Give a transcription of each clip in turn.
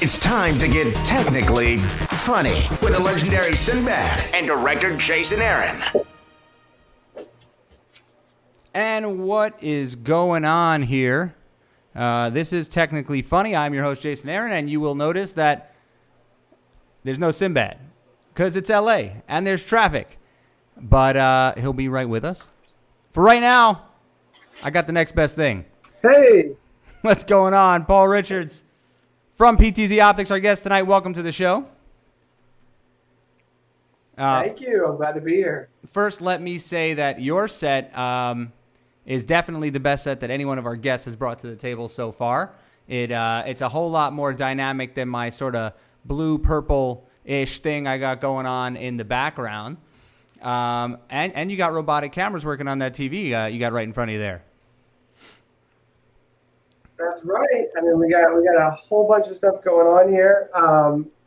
It's time to get technically funny with the legendary Sinbad and director Jason Aron. And what is going on here? This is Technically Funny. I'm your host, Jason Aron, and you will notice that there's no Sinbad because it's LA and there's traffic. But he'll be right with us. For right now, I got the next best thing. Hey! What's going on? Paul Richards from PTZOptics, our guest tonight. Welcome to the show. Thank you. I'm glad to be here. First, let me say that your set is definitely the best set that any one of our guests has brought to the table so far. It's a whole lot more dynamic than my sort of blue-purple-ish thing I got going on in the background. And you got robotic cameras working on that TV you got right in front of you there. That's right. I mean, we got a whole bunch of stuff going on here.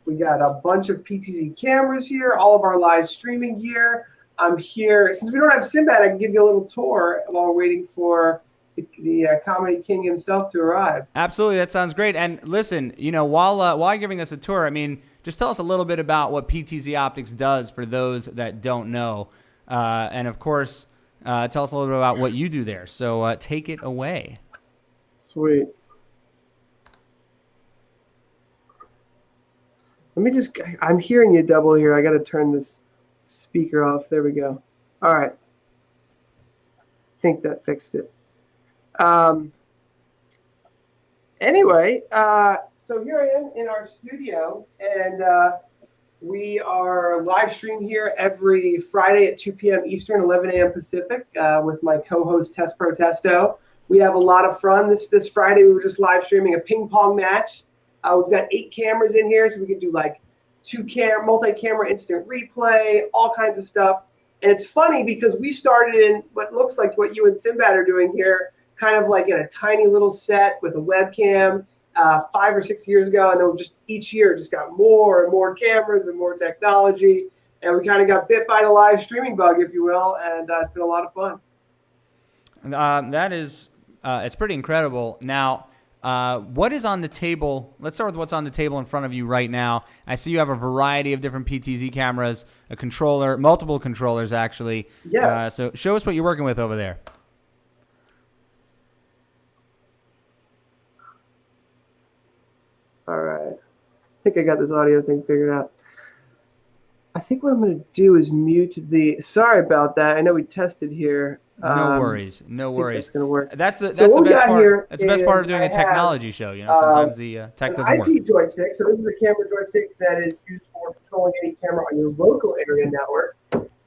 We got a bunch of PTZ cameras here, all of our live streaming gear. I'm here. Since we don't have Sinbad, I can give you a little tour while we're waiting for the comedy king himself to arrive. Absolutely. That sounds great. And listen, while you're giving us a tour, I mean, just tell us a little bit about what PTZOptics does for those that don't know. And, of course, tell us a little bit about what you do there. So take it away. Sweet. I'm hearing you double here. I got to turn this speaker off. There we go. All right. I think that fixed it. Anyway, so here I am in our studio, and we are live stream here every Friday at 2 p.m. Eastern, 11 a.m. Pacific, with my co-host Tess Protesto. We have a lot of fun. This Friday, we were just live streaming a ping pong match. We've got 8 cameras in here, so we can do like multi-camera instant replay, all kinds of stuff. And it's funny because we started in what looks like what you and Sinbad are doing here, kind of like in a tiny little set with a webcam 5 or 6 years ago. And then just each year just got more and more cameras and more technology. And we kind of got bit by the live streaming bug, if you will. And it's been a lot of fun. That is, it's pretty incredible. Now, what is on the table? Let's start with what's on the table in front of you right now. I see you have a variety of different PTZ cameras, a controller, multiple controllers actually. Yeah. So show us what you're working with over there. All right. I think I got this audio thing figured out. I think what I'm going to do is mute the... Sorry about that. I know we tested here. No worries. No worries. That's going to work. That's the best part. That's the best part of doing a technology show. Sometimes the tech doesn't work. An IP joystick. So this is a camera joystick that is used for controlling any camera on your local area network.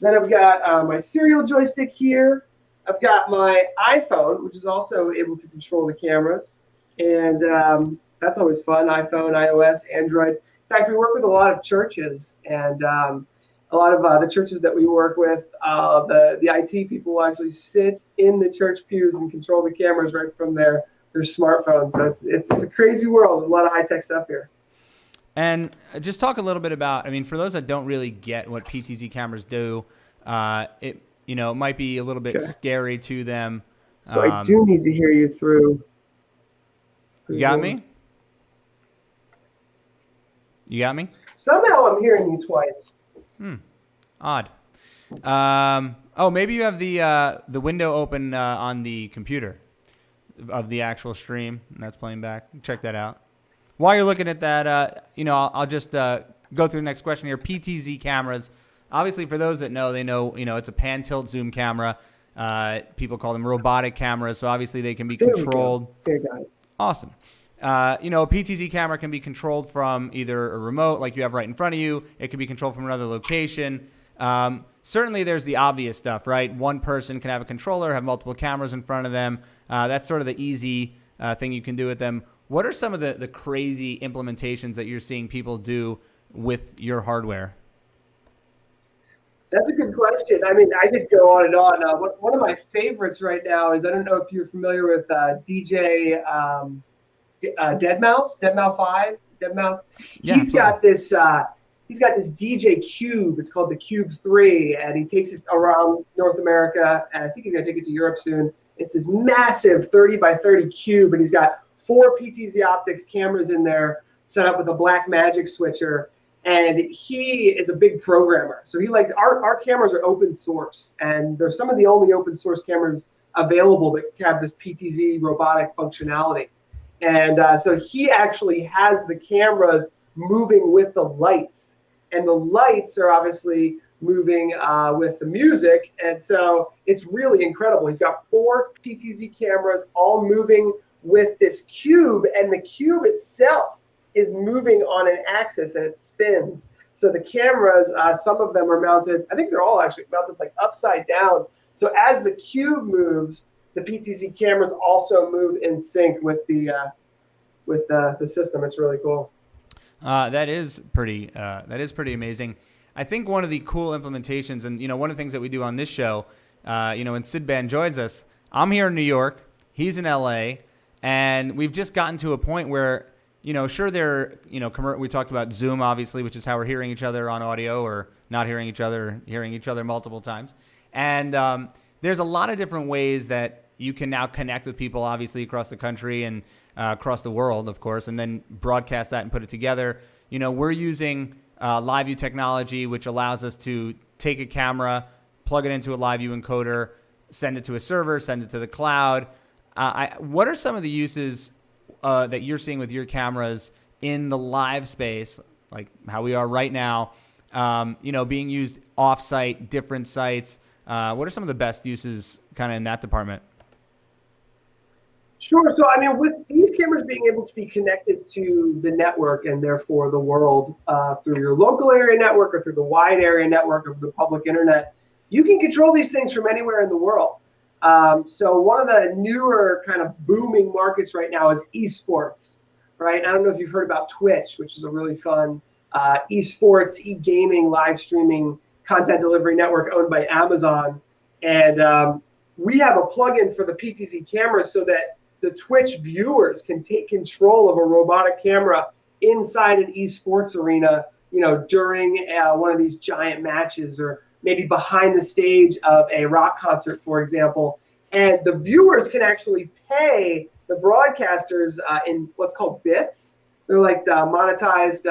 Then I've got my serial joystick here. I've got my iPhone, which is also able to control the cameras. And that's always fun. iPhone, iOS, Android. In fact, we work with a lot of churches, and a lot of the churches that we work with, the IT people will actually sit in the church pews and control the cameras right from their smartphones. So it's a crazy world. There's a lot of high-tech stuff here. And just talk a little bit about, I mean, for those that don't really get what PTZ cameras do, it might be a little bit scary to them. So I do need to hear you through. You got me? You got me? Somehow I'm hearing you twice. Odd. Maybe you have the window open on the computer of the actual stream, and that's playing back. Check that out. While you're looking at that, I'll just go through the next question here. PTZ cameras. Obviously, for those that know, they know, it's a pan tilt zoom camera. People call them robotic cameras, so obviously they can be controlled. There you go. Awesome. A PTZ camera can be controlled from either a remote, like you have right in front of you. It can be controlled from another location. Certainly, there's the obvious stuff, right? One person can have a controller, have multiple cameras in front of them. That's sort of the easy thing you can do with them. What are some of the crazy implementations that you're seeing people do with your hardware? That's a good question. I mean, I could go on and on. One of my favorites right now is, I don't know if you're familiar with DJ Deadmau5. Yeah, He's got this DJ Cube. It's called the Cube 3, and he takes it around North America, and I think he's going to take it to Europe soon. It's this massive 30 by 30 cube, and he's got 4 PTZOptics cameras in there set up with a black magic switcher. And he is a big programmer. So he likes our cameras are open source, and they're some of the only open source cameras available that have this PTZ robotic functionality. And so he actually has the cameras moving with the lights, and the lights are obviously moving with the music. And so it's really incredible. He's got 4 PTZ cameras all moving with this cube, and the cube itself is moving on an axis and it spins. So the cameras, some of them are mounted, I think they're all actually mounted like upside down. So as the cube moves, the PTZ cameras also move in sync with the system. It's really cool. That is pretty amazing. I think one of the cool implementations, and one of the things that we do on this show, when Sinbad joins us, I'm here in New York, he's in LA, and we've just gotten to a point where sure, we talked about Zoom, obviously, which is how we're hearing each other on audio, or not hearing each other, or hearing each other multiple times. And there's a lot of different ways that you can now connect with people, obviously, across the country and across the world, of course, and then broadcast that and put it together. We're using LiveU technology, which allows us to take a camera, plug it into a LiveU encoder, send it to a server, send it to the cloud. What are some of the uses that you're seeing with your cameras in the live space, like how we are right now, being used off-site, different sites? What are some of the best uses kind of in that department? Sure. So, with these cameras being able to be connected to the network and therefore the world through your local area network or through the wide area network of the public internet, you can control these things from anywhere in the world. So one of the newer kind of booming markets right now is esports, right? I don't know if you've heard about Twitch, which is a really fun esports, e-gaming, live streaming content delivery network owned by Amazon. And we have a plugin for the PTZ cameras so that the Twitch viewers can take control of a robotic camera inside an esports arena, during one of these giant matches, or maybe behind the stage of a rock concert, for example. And the viewers can actually pay the broadcasters in what's called bits. They're like the monetized,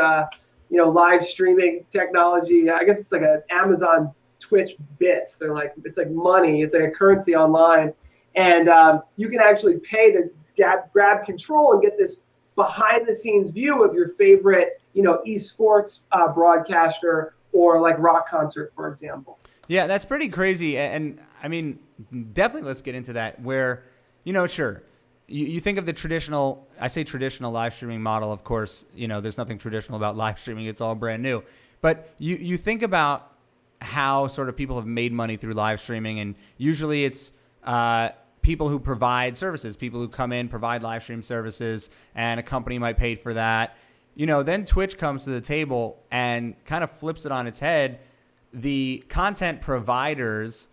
live streaming technology. I guess it's like an Amazon Twitch bits. It's like money. It's like a currency online. And you can actually pay to grab control and get this behind the scenes view of your favorite, esports broadcaster, or like rock concert, for example. Yeah, that's pretty crazy. And definitely let's get into that where, sure, you think of the traditional live streaming model. Of course, there's nothing traditional about live streaming. It's all brand new. But you think about how sort of people have made money through live streaming, and usually it's people who provide services, people who come in, provide live stream services, and a company might pay for that. Then Twitch comes to the table and kind of flips it on its head. The content providers,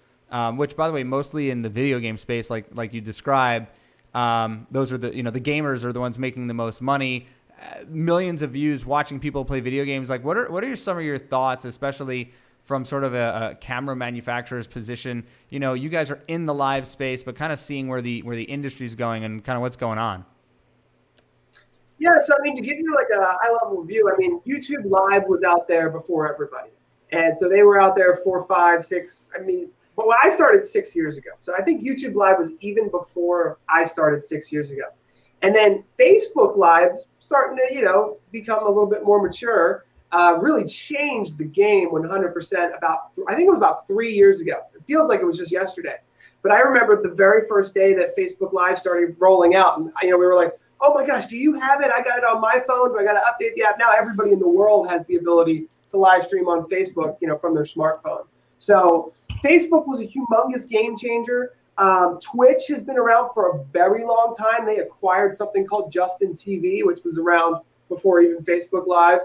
which, by the way, mostly in the video game space, like you described, those are the the gamers are the ones making the most money. Millions of views watching people play video games. Like, what are some of your thoughts, especially from sort of a camera manufacturer's position? You guys are in the live space, but kind of seeing where the industry's going and kind of what's going on. Yeah, so to give you like a high-level view, YouTube Live was out there before everybody. And so they were out there 4, 5, 6, but when I started 6 years ago. So I think YouTube Live was even before I started 6 years ago. And then Facebook Live, starting to, become a little bit more mature, really changed the game 100% I think it was about 3 years ago. It feels like it was just yesterday. But I remember the very first day that Facebook Live started rolling out, and we were like, oh my gosh, do you have it? I got it on my phone, but I got to update the app. Now everybody in the world has the ability to live stream on Facebook, from their smartphone. So Facebook was a humongous game changer. Twitch has been around for a very long time. They acquired something called Justin TV, which was around before even Facebook Live.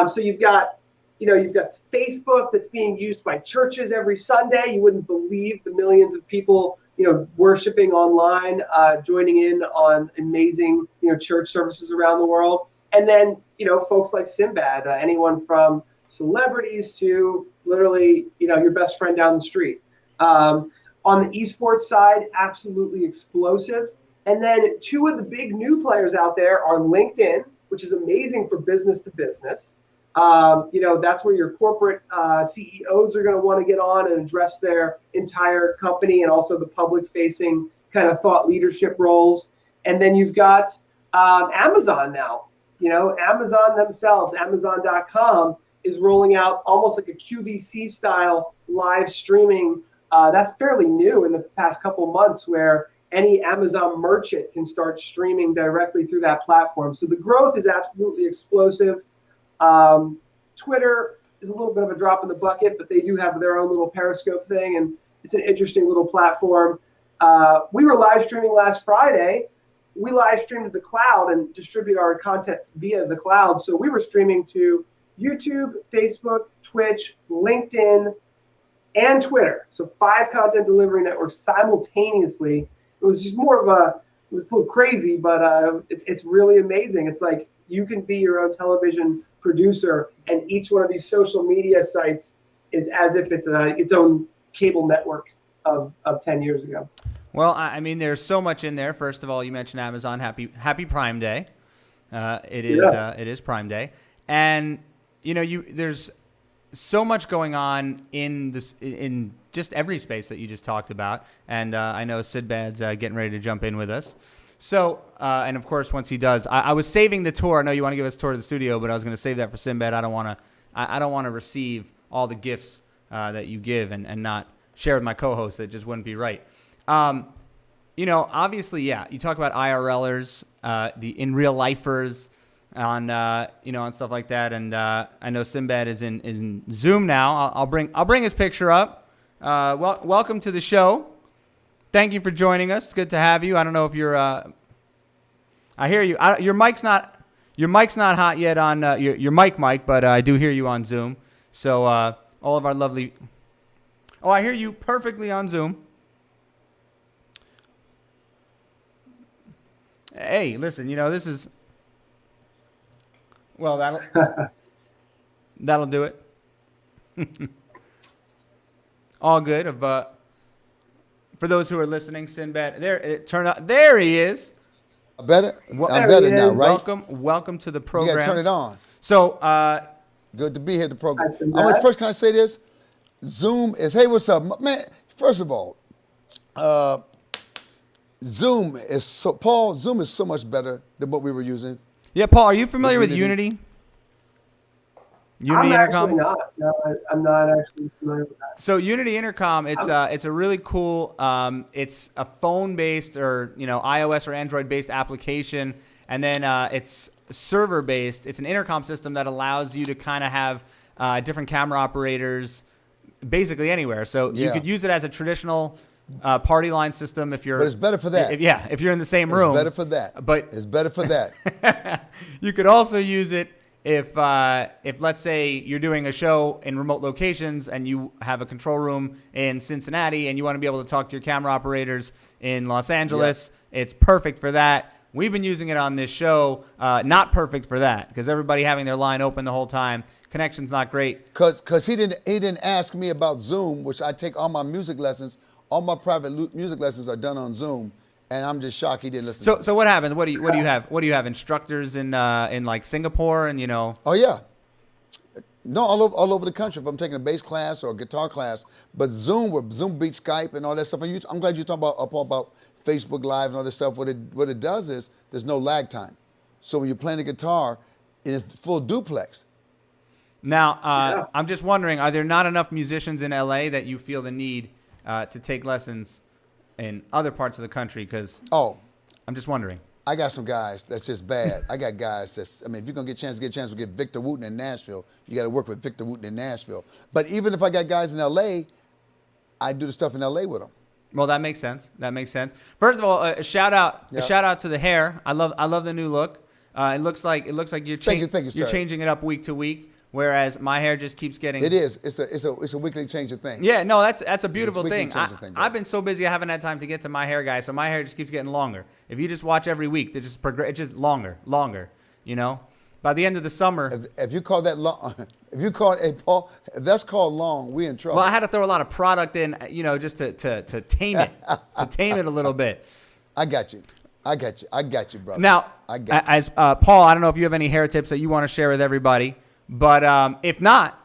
So you've got Facebook that's being used by churches every Sunday. You wouldn't believe the millions of people, worshiping online, joining in on amazing, church services around the world. And then, folks like Sinbad, anyone from celebrities to literally, your best friend down the street. On the esports side, absolutely explosive. And then 2 of the big new players out there are LinkedIn, which which is amazing for business to business. That's where your corporate CEOs are going to want to get on and address their entire company, and also the public-facing kind of thought leadership roles. And then you've got Amazon now. Amazon themselves, Amazon.com, is rolling out almost like a QVC style live streaming. That's fairly new in the past couple months, where any Amazon merchant can start streaming directly through that platform. So the growth is absolutely explosive. Twitter is a little bit of a drop in the bucket, but they do have their own little Periscope thing, and it's an interesting little platform. We were live streaming last Friday. We live streamed to the cloud and distribute our content via the cloud. So we were streaming to YouTube, Facebook, Twitch, LinkedIn, and Twitter. So 5 content delivery networks simultaneously. It was just more of it was a little crazy, but it's really amazing. It's like you can be your own television producer, and each one of these social media sites is as if it's its own cable network of 10 years ago. Well, I mean, there's so much in there. First of all, you mentioned Amazon. Happy Prime Day. It is Prime Day, and there's so much going on in just every space that you just talked about. And I know Sinbad's getting ready to jump in with us. So, and of course, once he does, I was saving the tour. I know you want to give us a tour of the studio, but I was going to save that for Sinbad. I don't want to receive all the gifts that you give and not share with my co-host. That just wouldn't be right. Obviously, yeah, you talk about IRLers, the in real lifers on, on stuff like that. And I know Sinbad is in Zoom now. I'll bring his picture up. Welcome to the show. Thank you for joining us. It's good to have you. I don't know if you're, I hear you. Your mic's not hot yet on your mic, but I do hear you on Zoom. So all of our lovely, I hear you perfectly on Zoom. Hey, listen, this is, well, that'll do it. All good. For those who are listening, Sinbad, there he is. I'm better now, right? Welcome to the program. You got to turn it on. So, good to be here at the program. First, can I say this? Zoom is, hey, what's up? Man, first of all, Zoom is so much better than what we were using. Yeah, Paul, are you familiar with Unity? Unity Intercom? Actually not. No, I'm not actually familiar with that. So Unity Intercom, it's a really cool. It's a phone-based or iOS or Android-based application, and then it's server-based. It's an intercom system that allows you to kind of have different camera operators, basically anywhere. So you could use it as a traditional party line system if you're. But it's better for that. If you're in the same room. It's better for that. But it's better for that. You could also use it if let's say you're doing a show in remote locations and you have a control room in Cincinnati and you want to be able to talk to your camera operators in Los Angeles. Yep. It's perfect for that. We've been using it on this show. Not perfect for that because everybody having their line open the whole time. Connection's not great. Because he didn't ask me about Zoom, which I take all my music lessons. All my private music lessons are done on Zoom, and I'm just shocked he didn't listen. So what happens? What do you have? What do you have? Instructors in like Singapore and Oh yeah, no, all over the country. If I'm taking a bass class or a guitar class, but Zoom beats Skype and all that stuff. And I'm glad you're talking about Facebook Live and all this stuff. What it does is there's no lag time. So when you're playing the guitar, it's full duplex. Now I'm just wondering, are there not enough musicians in LA that you feel the need to take lessons in other parts of the country? Because I'm just wondering. I got some guys that's just bad. I got guys that's, if you're going to get a chance to get Victor Wooten in Nashville, you got to work with Victor Wooten in Nashville. But even if I got guys in L.A., I do the stuff in L.A. with them. Well, that makes sense. First of all, a shout out to the hair. I love the new look. It looks like you're changing it up week to week. Whereas my hair just keeps getting. It is. It's a weekly changing thing. Yeah, no, that's a beautiful thing. I've been so busy I haven't had time to get to my hair guy, so my hair just keeps getting longer. If you just watch every week, it's just longer. By the end of the summer. If you call that long, Paul, if that's called long, we in trouble. Well, I had to throw a lot of product in, just to tame it, to tame it a little bit. I got you. I got you, brother. Now, I got you. as Paul, I don't know if you have any hair tips that you want to share with everybody, but if not,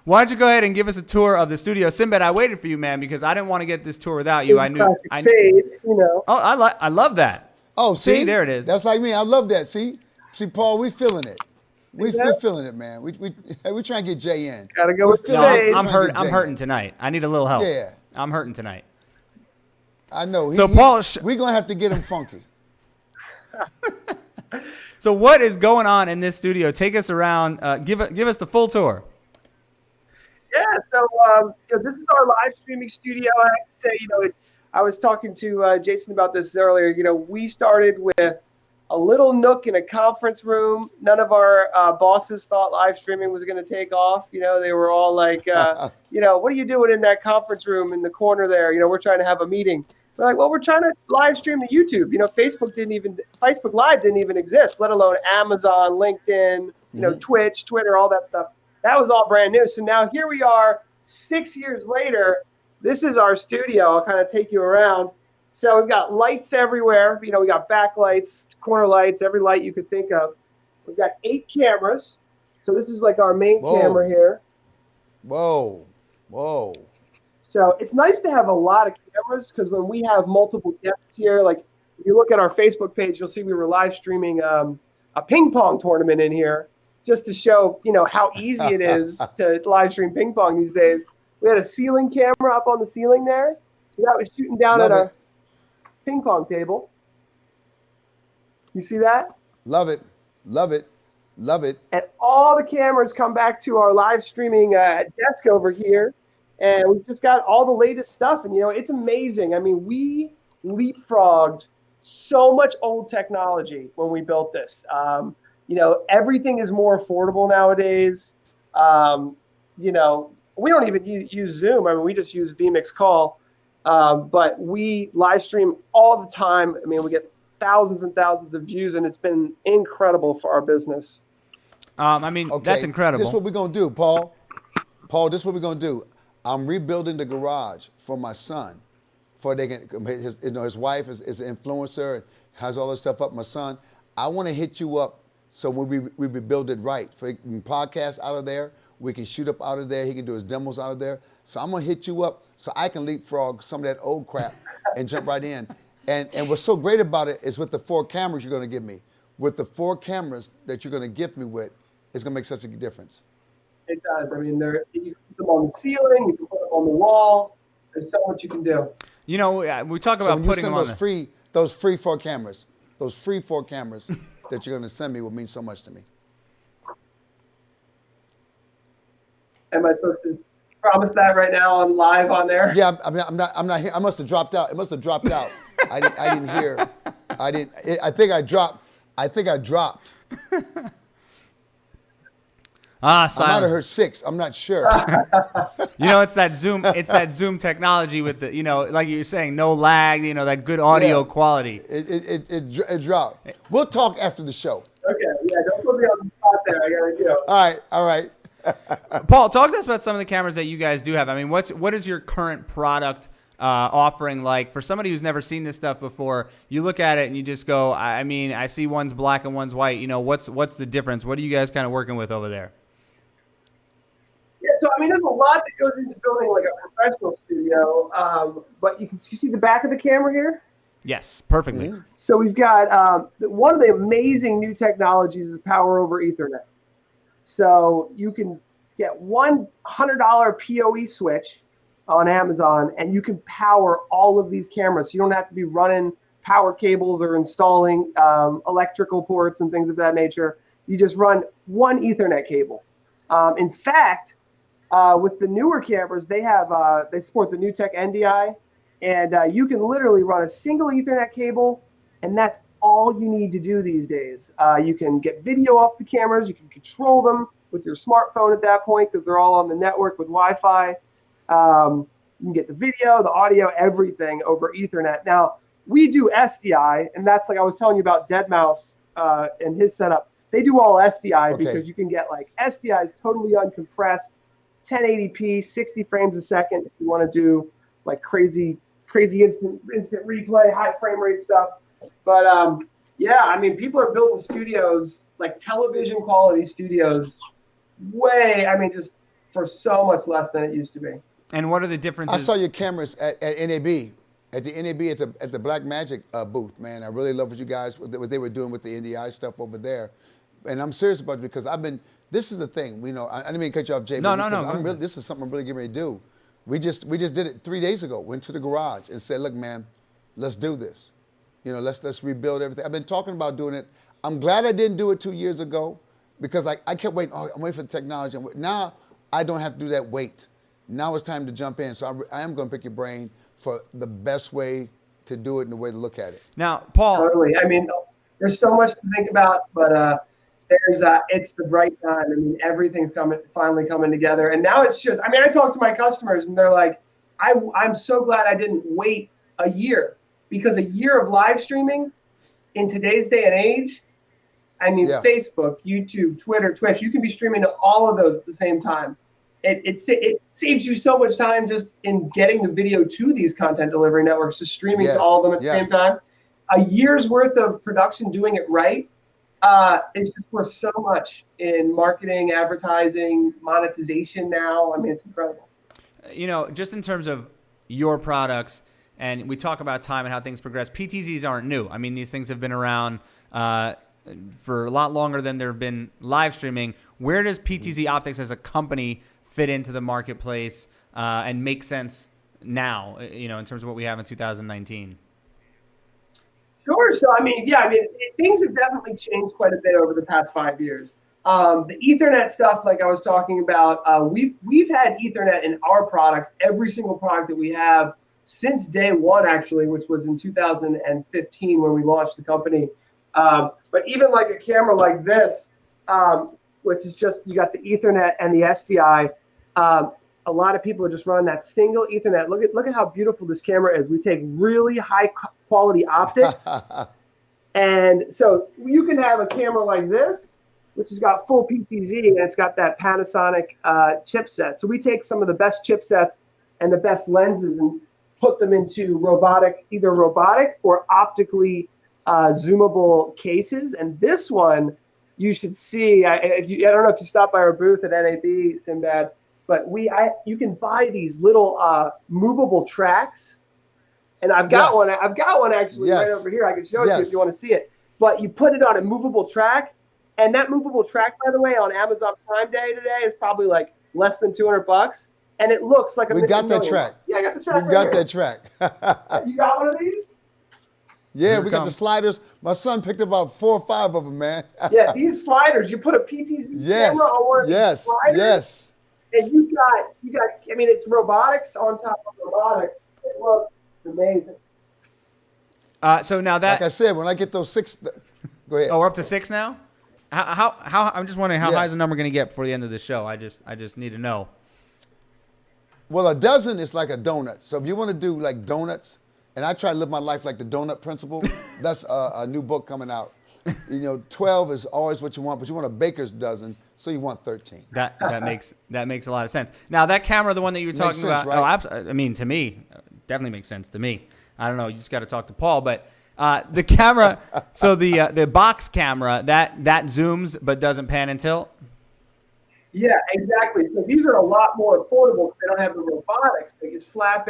why don't you go ahead and give us a tour of the studio? Sinbad, I waited for you, man, because I didn't want to get this tour without you. I knew. Fade, you know. Oh, I love that. Oh, see, there it is. That's like me. I love that. See, Paul, we feeling it. We're feeling it, man. We trying to get Jay in. Gotta go We're with the feeling it. fade. I'm We're trying to get I'm Jay hurting in. tonight. I need a little help. Yeah. I'm hurting tonight. I know. So, Paul, we're gonna have to get him funky. So what is going on in this studio? Take us around. Give us the full tour. Yeah, so this is our live streaming studio. I have to say, I was talking to Jason about this earlier. We started with a little nook in a conference room. None of our bosses thought live streaming was going to take off. They were all like, what are you doing in that conference room in the corner there? We're trying to have a meeting. We're like, well, we're trying to live stream to YouTube. Facebook Live didn't even exist, let alone Amazon, LinkedIn, Twitch, Twitter, all that stuff. That was all brand new. So now here we are 6 years later. This is our studio. I'll kind of take you around. So we've got lights everywhere. We got backlights, corner lights, every light you could think of. We've got 8 cameras. So this is like our main camera here. Whoa. So it's nice to have a lot of cameras because when we have multiple guests here, like if you look at our Facebook page, you'll see we were live streaming a ping pong tournament in here just to show, how easy it is to live stream ping pong these days. We had a ceiling camera up on the ceiling there. So that was shooting down at a ping pong table. You see that? Love it. And all the cameras come back to our live streaming desk over here. And we've just got all the latest stuff. And, it's amazing. I mean, we leapfrogged so much old technology when we built this. Everything is more affordable nowadays. We don't even use Zoom. I mean, we just use vMix Call. But we live stream all the time. I mean, we get thousands and thousands of views, and it's been incredible for our business. That's incredible. This is what we're going to do, Paul. This is what we're going to do. I'm rebuilding the garage for my son. His wife is an influencer and has all this stuff up. My son, I want to hit you up so we build it right. For he can podcast out of there. We can shoot up out of there. He can do his demos out of there. So I'm going to hit you up so I can leapfrog some of that old crap and jump right in. And what's so great about it is with the 4 cameras you're going to give me. With the 4 cameras that you're going to gift me with, it's going to make such a difference. It does. I mean, you can put them on the ceiling. You can put them on the wall. There's so much you can do. We talk about putting them on those free 4 cameras. Those free 4 cameras that you're going to send me will mean so much to me. Am I supposed to promise that right now on live on there? Yeah, I'm not here. I must have dropped out. It must have dropped out. I didn't hear. I think I dropped. I might have heard 6. I'm not sure. It's that Zoom. It's that Zoom technology with the, like you're saying, no lag. That good audio quality. It dropped. We'll talk after the show. Okay. Yeah. Don't put me on the spot there. I gotta go. All right. Paul, talk to us about some of the cameras that you guys do have. I mean, what is your current product offering like for somebody who's never seen this stuff before? You look at it and you just go, I see one's black and one's white. What's the difference? What are you guys kind of working with over there? Yeah, so there's a lot that goes into building like a professional studio, but you see the back of the camera here? Yes, perfectly. Mm-hmm. So we've got one of the amazing new technologies is power over Ethernet. So you can get $100 PoE switch on Amazon, and you can power all of these cameras. So you don't have to be running power cables or installing electrical ports and things of that nature. You just run one Ethernet cable. In fact, with the newer cameras, they support the NewTek NDI, and you can literally run a single Ethernet cable, and that's all you need to do these days. You can get video off the cameras. You can control them with your smartphone at that point because they're all on the network with Wi-Fi. You can get the video, the audio, everything over Ethernet. Now, we do SDI, and that's like I was telling you about Deadmau5 and his setup. They do all SDI because you can get like SDI is totally uncompressed, 1080p, 60 frames a second if you want to do like crazy crazy instant replay, high frame rate stuff. But yeah, I mean, people are building studios, like television quality studios, just for so much less than it used to be. And what are the differences? I saw your cameras at NAB, at the NAB at the Black Magic booth, man. I really love what you guys, what they were doing with the NDI stuff over there. And I'm serious about it because this is the thing, I didn't mean to cut you off, Jay. No. This is something I'm really getting ready to do. We just did it 3 days ago, went to the garage and said, look, man, let's do this. Let's rebuild everything. I've been talking about doing it. I'm glad I didn't do it 2 years ago because I kept waiting. Oh, I'm waiting for the technology. Now I don't have to do that wait. Now it's time to jump in. So I am going to pick your brain for the best way to do it and the way to look at it. Now, Paul. Totally. I mean, there's so much to think about, but it's the right time. I mean, everything's finally coming together. And now it's just, I talk to my customers and they're like, I'm so glad I didn't wait a year, because a year of live streaming in today's day and age, Facebook, YouTube, Twitter, Twitch, you can be streaming to all of those at the same time. It saves you so much time just in getting the video to these content delivery networks, just streaming to all of them at the same time. A year's worth of production doing it right is just worth so much in marketing, advertising, monetization now. I mean, it's incredible. Just in terms of your products, and we talk about time and how things progress, PTZs aren't new. I mean, these things have been around for a lot longer than there have been live streaming. Where does PTZOptics as a company fit into the marketplace and make sense now, in terms of what we have in 2019? Sure. So, things have definitely changed quite a bit over the past 5 years. The Ethernet stuff, like I was talking about, we've had Ethernet in our products, every single product that we have since day one, actually, which was in 2015 when we launched the company. But even like a camera like this, which is just, you got the Ethernet and the SDI. A lot of people are just running that single Ethernet. Look at how beautiful this camera is. We take really high quality optics. And so you can have a camera like this, which has got full PTZ, and it's got that Panasonic chipset. So we take some of the best chipsets and the best lenses and put them into either robotic or optically zoomable cases. And this one, you should see. I don't know if you stopped by our booth at NAB, Sinbad, but you can buy these little movable tracks, and I've got one. I've got one actually right over here. I can show it to you if you want to see it. But you put it on a movable track, and that movable track, by the way, on Amazon Prime Day today is probably like less than $200, and it looks like we got that track. Yeah, I got the track. We've got that track. You got one of these? Yeah, we got the sliders. My son picked about 4 or 5 of them, man. Yeah, these sliders. You put a PTZ camera on one of these sliders. And you got. It's robotics on top of robotics. It looks amazing. So now that, like I said, when I get those 6, go ahead. Oh, we're up to 6 now. How? I'm just wondering how high is the number going to get before the end of the show? I just need to know. Well, a dozen is like a donut. So if you want to do like donuts, and I try to live my life like the donut principle, that's a new book coming out. 12 is always what you want, but you want a baker's dozen, so you want 13. That makes a lot of sense. Now that camera, the one that you were talking about, right? Oh, absolutely. To me, definitely makes sense to me. I don't know. You just got to talk to Paul, but the camera. So the box camera that zooms but doesn't pan and tilt. Yeah, exactly. So these are a lot more affordable because they don't have the robotics. So you slap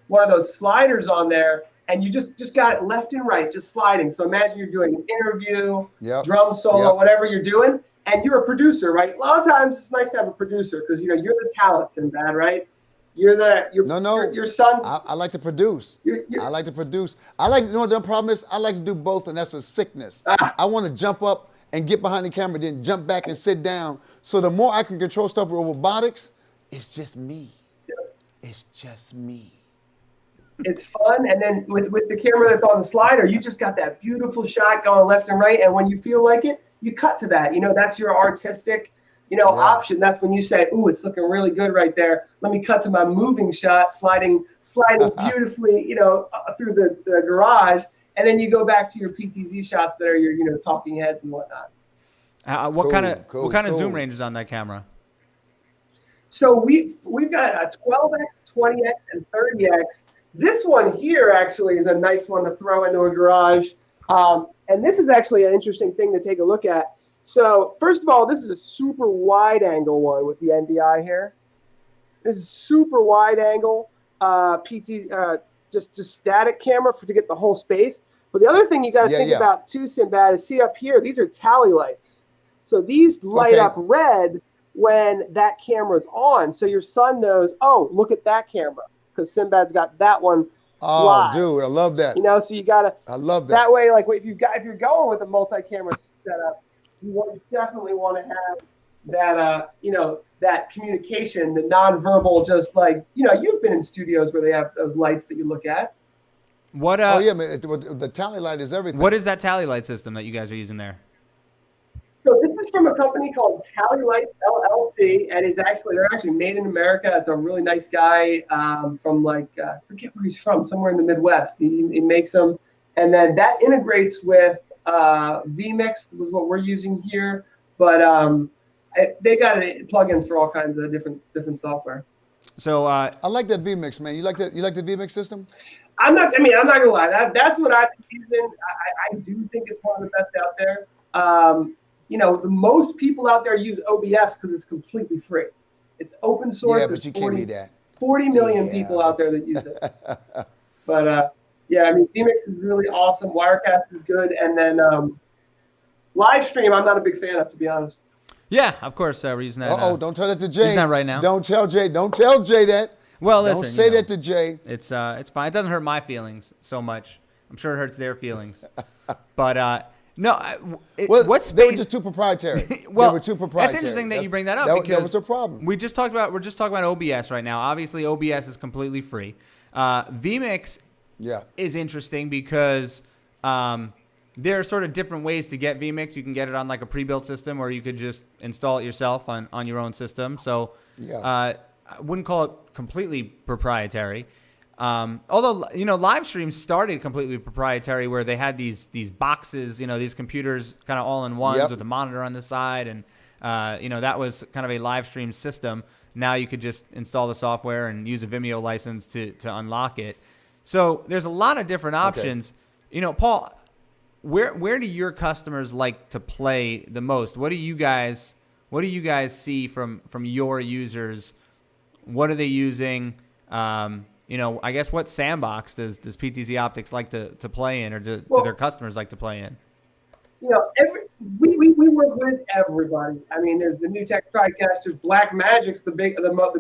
one of those sliders on there, and you just got it left and right, just sliding. So imagine you're doing an interview, drum solo, whatever you're doing, and you're a producer, right? A lot of times it's nice to have a producer because you're the talent, Sinbad, right? Your son's. I like to produce. I like to produce. What the problem is? I like to do both, and that's a sickness. I want to jump up and get behind the camera, then jump back and sit down. So the more I can control stuff with robotics, it's just me. It's just me. It's fun, and then with the camera that's on the slider, you just got that beautiful shot going left and right, and when you feel like it, you cut to that. That's your artistic, option. That's when you say, "Ooh, it's looking really good right there. Let me cut to my moving shot, sliding beautifully, through the garage." And then you go back to your PTZ shots that are your talking heads and whatnot. What kind of zoom range is on that camera? So we've got a 12x, 20x, and 30x, This one here actually is a nice one to throw into a garage. And this is actually an interesting thing to take a look at. So first of all, this is a super wide angle one with the NDI here. This is super wide angle just static camera to get the whole space. But the other thing you got to think about too, Sinbad, is see up here, these are tally lights. So these light up red when that camera's on. So your son knows, oh, look at that camera, because Sinbad's got that one. Oh, live. dude, I love that. You know, so you gotta. I love that. That way, like if you're going with a multi-camera setup, you definitely want to have that that communication, the non-verbal, just like you've been in studios where they have those lights that you look at. What? Oh yeah, man, the tally light is everything. What is that tally light system that you guys are using there? So this is from a company called Tally Light LLC, and they're actually made in America. It's a really nice guy from I forget where he's from, somewhere in the Midwest. He makes them, and then that integrates with vMix was what we're using here, but they got plugins for all kinds of different software. So I like that vMix, man. You like the vMix system? I'm not gonna lie. That's what I've been using. I do think it's one of the best out there. The most people out there use OBS because it's completely free. It's open source. Yeah, but you can't be that. 40 million people out there that use it. But vMix is really awesome. Wirecast is good, and then live stream I'm not a big fan of, to be honest. yeah, of course we're using that. Don't tell that to Jay. He's not right now. Don't tell Jay that. Well, listen. Don't say that to Jay. It's fine. It doesn't hurt my feelings so much. I'm sure it hurts their feelings. But no, what space? They were just too proprietary. Well, they were too proprietary. That's interesting that you bring that up because because that was a problem. We're just talking about OBS right now. Obviously, OBS is completely free. vMix is interesting because there are sort of different ways to get vMix. You can get it on like a pre-built system, or you could just install it yourself on your own system. So I wouldn't call it completely proprietary. Although live streams started completely proprietary, where they had these boxes, these computers kind of all in ones with a monitor on the side, and that was kind of a live stream system. Now you could just install the software and use a Vimeo license to unlock it. So there's a lot of different options. Paul, where do your customers like to play the most? What do you guys see from your users? What are they using? I guess what sandbox does PTZOptics like to play in, or do their customers like to play in? We work with everybody. I mean, there's the New Tech TriCasters, Blackmagic's the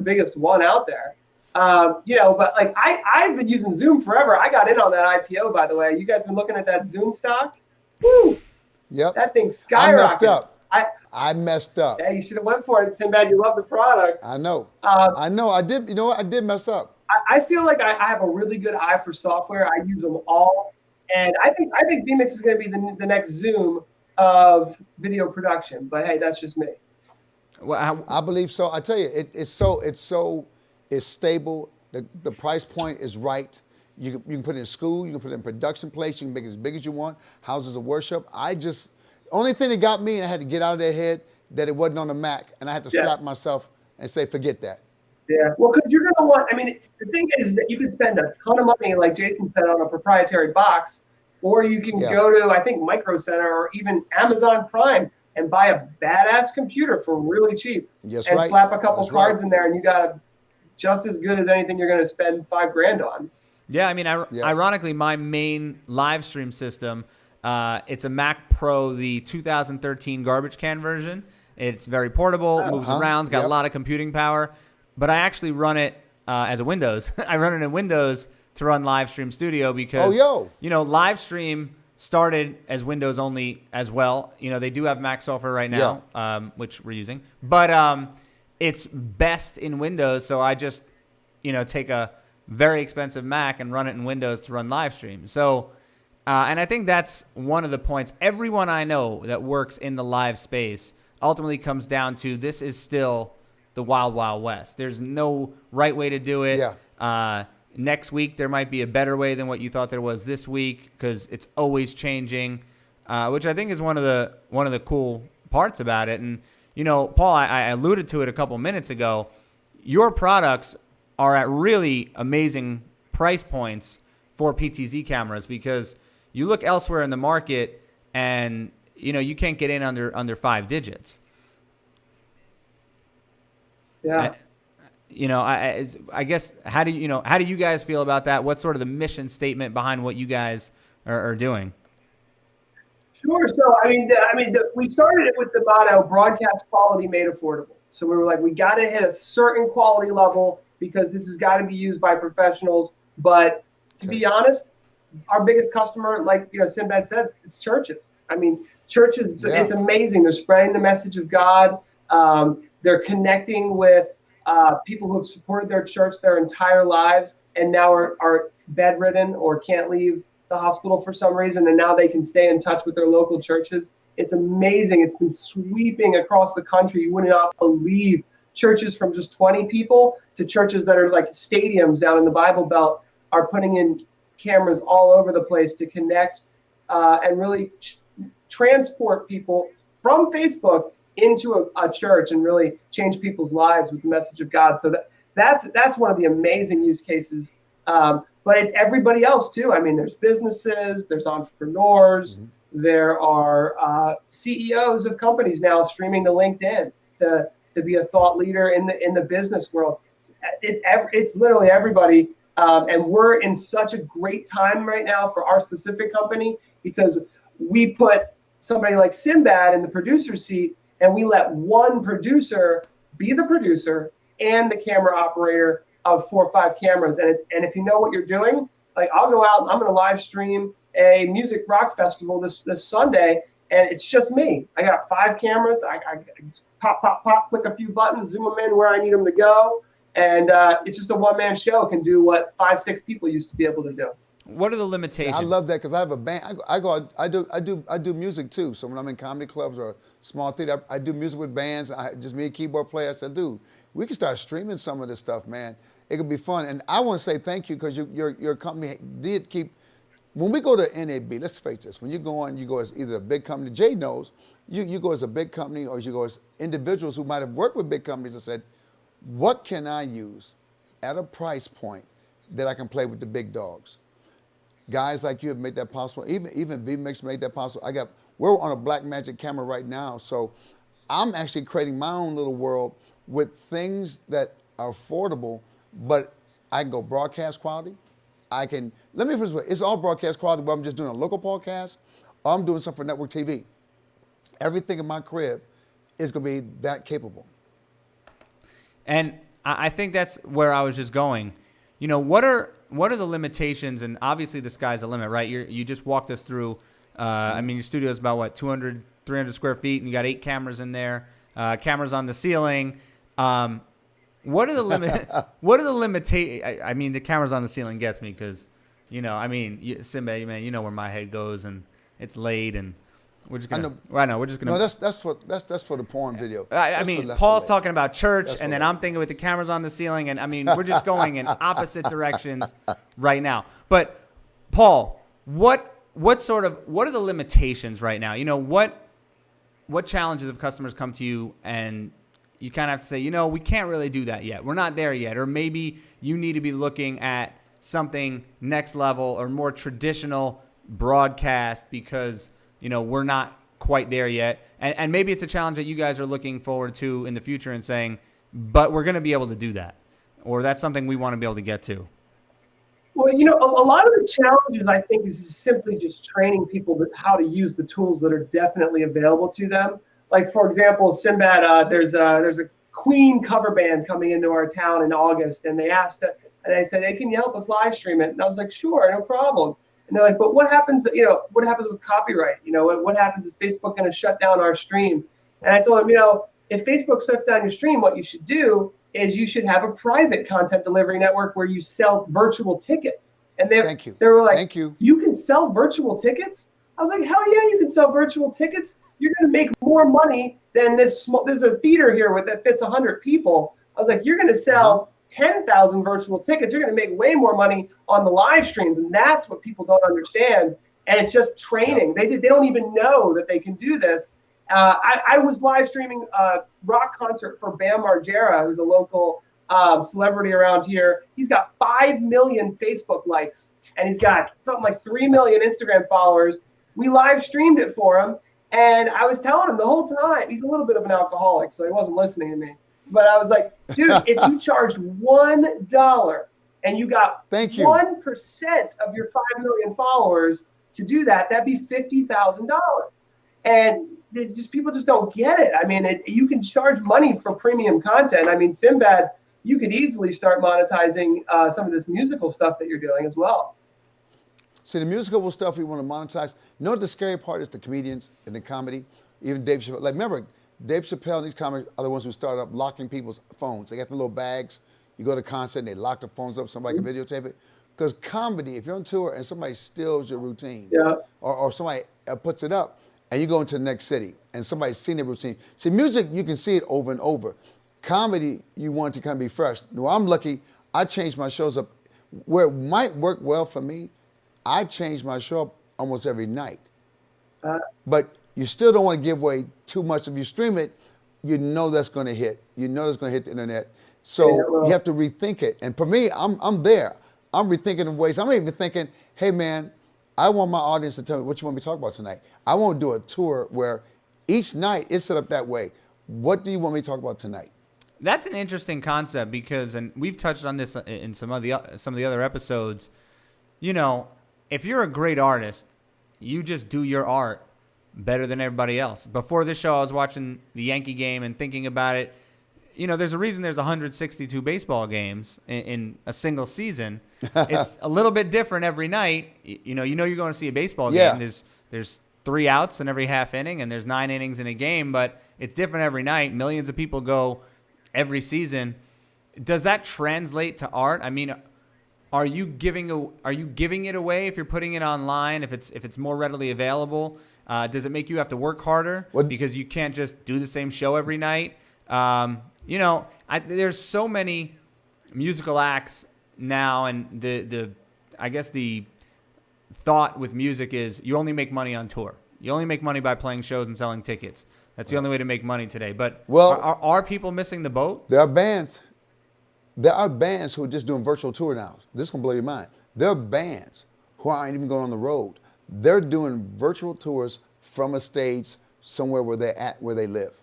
biggest one out there. But like I've been using Zoom forever. I got in on that IPO, by the way. You guys been looking at that Zoom stock? Woo! Yep. That thing skyrocketed. I messed up. I messed up. Yeah, you should have went for it, Sinbad. You love the product. I know. I did. You know what? I did mess up. I feel like I have a really good eye for software. I use them all, and I think vMix is going to be the next Zoom of video production. But hey, that's just me. Well, I believe so. I tell you, it's stable. The price point is right. You can put it in school. You can put it in production place. You can make it as big as you want. Houses of worship. Only thing that got me, and I had to get out of their head, that it wasn't on the Mac, and I had to slap myself and say, forget that. Yeah, well, because you're going to want, the thing is that you could spend a ton of money, like Jason said, on a proprietary box, or you can go to, I think, Micro Center or even Amazon Prime and buy a badass computer for really cheap. Yes, and right. slap a couple That's cards right. in there, and you got just as good as anything you're going to spend $5,000 on. Yeah, ironically, my main live stream system, it's a Mac Pro, the 2013 garbage can version. It's very portable, moves around, it's got a lot of computing power. But I actually run it as a Windows. I run it in Windows to run Live Stream Studio because, Live Stream started as Windows only as well. They do have Mac software right now, which we're using. But it's best in Windows, so I just, take a very expensive Mac and run it in Windows to run Live Stream. So, and I think that's one of the points. Everyone I know that works in the live space ultimately comes down to this is still the wild, wild west. There's no right way to do it. Next week, there might be a better way than what you thought there was this week because it's always changing, which I think is one of the cool parts about it. And, Paul, I alluded to it a couple minutes ago. Your products are at really amazing price points for PTZ cameras, because you look elsewhere in the market and you can't get in under 5 digits. Yeah. I guess how do you guys feel about that? What's sort of the mission statement behind what you guys are doing? Sure. So, we started it with the motto, broadcast quality made affordable. So we were like, we got to hit a certain quality level because this has got to be used by professionals. But to be honest, our biggest customer, like Sinbad said, it's churches. Churches, it's amazing. They're spreading the message of God. They're connecting with people who have supported their church their entire lives and now are bedridden or can't leave the hospital for some reason, and now they can stay in touch with their local churches. It's amazing. It's been sweeping across the country. You would not believe churches from just 20 people to churches that are like stadiums down in the Bible Belt are putting in cameras all over the place to connect and really transport people from Facebook into a church and really change people's lives with the message of God. So that's one of the amazing use cases. But it's everybody else too. There's businesses, there's entrepreneurs, there are CEOs of companies now streaming to LinkedIn to be a thought leader in the business world. It's literally everybody, and we're in such a great time right now for our specific company because we put somebody like Sinbad in the producer seat, and we let one producer be the producer and the camera operator of 4 or 5 cameras. And if you know what you're doing, like I'll go out and I'm going to live stream a music rock festival this Sunday, and it's just me. I got 5 cameras. I just pop, click a few buttons, zoom them in where I need them to go. And it's just a one-man show can do what 5, 6 people used to be able to do. What are the limitations? I love that because I have a band. I do music too. So when I'm in comedy clubs or small theater, I do music with bands. Just me, a keyboard player. I said, dude, we can start streaming some of this stuff, man. It could be fun. And I want to say thank you because your company did keep. When we go to NAB, let's face this. When you go as either a big company. Jay knows you go as a big company, or you go as individuals who might have worked with big companies and said, what can I use at a price point that I can play with the big dogs? Guys like you have made that possible. Even vMix made that possible. We're on a Blackmagic camera right now, so I'm actually creating my own little world with things that are affordable, but I can go broadcast quality. Let me put it this way, it's all broadcast quality, but I'm just doing a local podcast, or I'm doing something for network TV. Everything in my crib is going to be that capable. And I think that's where I was just going. What are the limitations? And obviously the sky's the limit, right? You just walked us through. Your studio is about what, 200, 300 square feet, and you got 8 cameras in there, cameras on the ceiling. What are the limitations? The cameras on the ceiling gets me because, Sinbad, man, you know where my head goes, and it's laid, and we're just gonna. We're just gonna. No, that's for the porn video. Paul's talking about church, and then I'm thinking with the cameras on the ceiling, and we're just going in opposite directions right now. But Paul, what are the limitations right now? What challenges have customers come to you and you kind of have to say, we can't really do that yet. We're not there yet. Or maybe you need to be looking at something next level or more traditional broadcast because, we're not quite there yet. And maybe it's a challenge that you guys are looking forward to in the future and saying, but we're going to be able to do that. Or that's something we want to be able to get to. Well, a lot of the challenges, I think, is simply just training people how to use the tools that are definitely available to them. Like, for example, Sinbad, there's a Queen cover band coming into our town in August, and they asked it, and they said, hey, can you help us live stream it? And I was like, sure, no problem. And they're like, but what happens, what happens with copyright? What happens is Facebook going to shut down our stream? And I told them, if Facebook shuts down your stream, what you should do is you should have a private content delivery network where you sell virtual tickets. And they were like, Thank you. You can sell virtual tickets? I was like, hell yeah, you can sell virtual tickets. You're going to make more money than this small. There's a theater here that fits 100 people. I was like, you're going to sell 10,000 virtual tickets. You're going to make way more money on the live streams. And that's what people don't understand. And it's just training. They don't even know that they can do this. I was live streaming a rock concert for Bam Margera, who's a local celebrity around here. He's got 5 million Facebook likes, and he's got something like 3 million Instagram followers. We live streamed it for him, and I was telling him the whole time, he's a little bit of an alcoholic, so he wasn't listening to me. But I was like, dude, if you charged $1 and you got 1% of your 5 million followers to do that, that'd be $50,000. And people just don't get it. I mean, you can charge money for premium content. I mean, Sinbad, you could easily start monetizing some of this musical stuff that you're doing as well. See, the musical stuff we want to monetize. You know what the scary part is? The comedians and the comedy, even Dave Chappelle. Like, remember, Dave Chappelle and these comics are the ones who started up locking people's phones. They got the little bags. You go to a concert and they lock the phones up. Somebody can videotape it. Because comedy, if you're on tour and somebody steals your routine, or somebody puts it up, and you go into the next city and somebody's seen their routine. See, music, you can see it over and over. Comedy, you want to kind of be fresh. Well, I'm lucky. I changed my shows up. Where it might work well for me, I change my show up almost every night. But you still don't want to give away too much. If you stream it, you know that's going to hit. You know it's going to hit the internet. So you have to rethink it. And for me, I'm there. I'm rethinking in ways. I'm even thinking, hey, man, I want my audience to tell me what you want me to talk about tonight. I want to do a tour where each night is set up that way. What do you want me to talk about tonight? That's an interesting concept because, and we've touched on this in some of the other episodes, you know, if you're a great artist, you just do your art better than everybody else. Before this show, I was watching the Yankee game and thinking about it. You know, there's a reason there's 162 baseball games in a single season. It's a little bit different every night. You know you're going to see a baseball game. There's 3 outs in every half inning, and there's 9 innings in a game, but it's different every night. Millions of people go every season. Does that translate to art? I mean, are you giving it away if you're putting it online? If it's more readily available, does it make you have to work harder because you can't just do the same show every night? You know, there's so many musical acts now, and I guess the thought with music is you only make money on tour. You only make money by playing shows and selling tickets. That's the only way to make money today. But are people missing the boat? There are bands. There are bands who are just doing virtual tour now. This is going to blow your mind. There are bands who aren't even going on the road. They're doing virtual tours from a stage somewhere where they're at, where they live.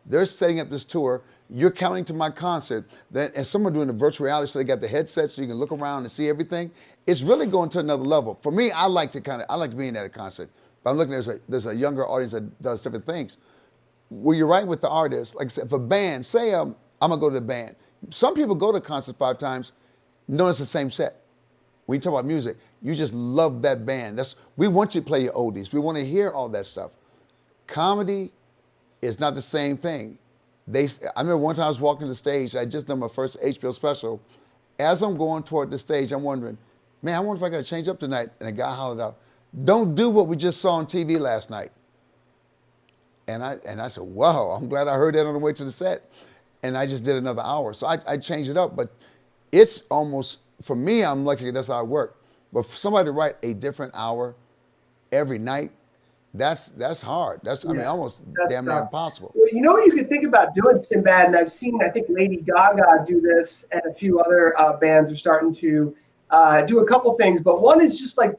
They're setting up this tour. You're coming to my concert, and some are doing the virtual reality, so they got the headset so you can look around and see everything. It's really going to another level. For me, I like to be in at a concert. But I'm looking, there's a younger audience that does different things. Well, you're right with the artist. Like I said, if a band, say I'm gonna go to the band. Some people go to a concert 5 times, knowing it's the same set. When you talk about music, you just love that band. We want you to play your oldies. We want to hear all that stuff. Comedy is not the same thing. I remember one time I was walking the stage. I had just done my first HBO special. As I'm going toward the stage, I'm wondering, man, I wonder if I got to change up tonight. And a guy hollered out, "Don't do what we just saw on TV last night." And I said, wow, I'm glad I heard that on the way to the set. And I just did another hour. So I changed it up. But it's almost, for me, I'm lucky that's how I work. But for somebody to write a different hour every night, that's hard. Almost damn near impossible. Well, you know what you could think about doing, Sinbad, and I've seen, I think Lady Gaga do this, and a few other bands are starting to do a couple things, but one is just like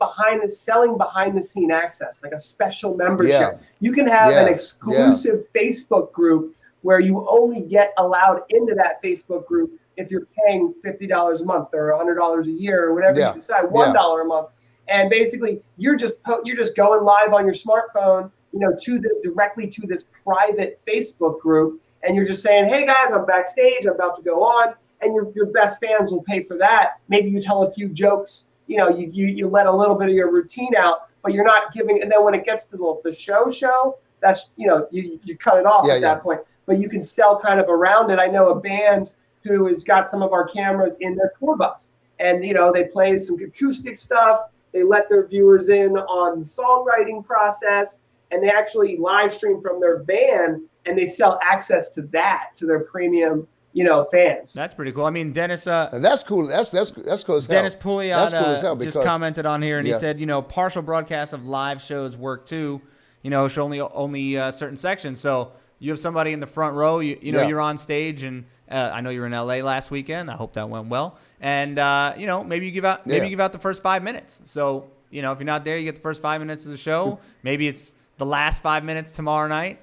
selling behind the scene access, like a special membership. Yeah. You can have an exclusive Facebook group where you only get allowed into that Facebook group if you're paying $50 a month or $100 a year or whatever you decide, $1 a month. And basically, you're just going live on your smartphone, you know, directly to this private Facebook group, and you're just saying, "Hey guys, I'm backstage. I'm about to go on," and your best fans will pay for that. Maybe you tell a few jokes, you know, you let a little bit of your routine out, but you're not giving. And then when it gets to the show, that's, you know, you cut it off at that point. But you can sell kind of around it. I know a band who has got some of our cameras in their tour bus, and you know, they play some acoustic stuff. They let their viewers in on the songwriting process, and they actually live stream from their van, and they sell access to that to their premium, you know, fans. That's pretty cool. I mean, Dennis. And that's cool. That's cool as hell. Dennis Pouliot That's cool as hell just commented on here, and he said, you know, partial broadcasts of live shows work too. You know, show only certain sections. So you have somebody in the front row. You know Yeah. you're on stage, and I know you were in LA last weekend. I hope that went well. And you know, maybe you give out the first 5 minutes. So you know, if you're not there, you get the first 5 minutes of the show. Maybe it's the last 5 minutes tomorrow night.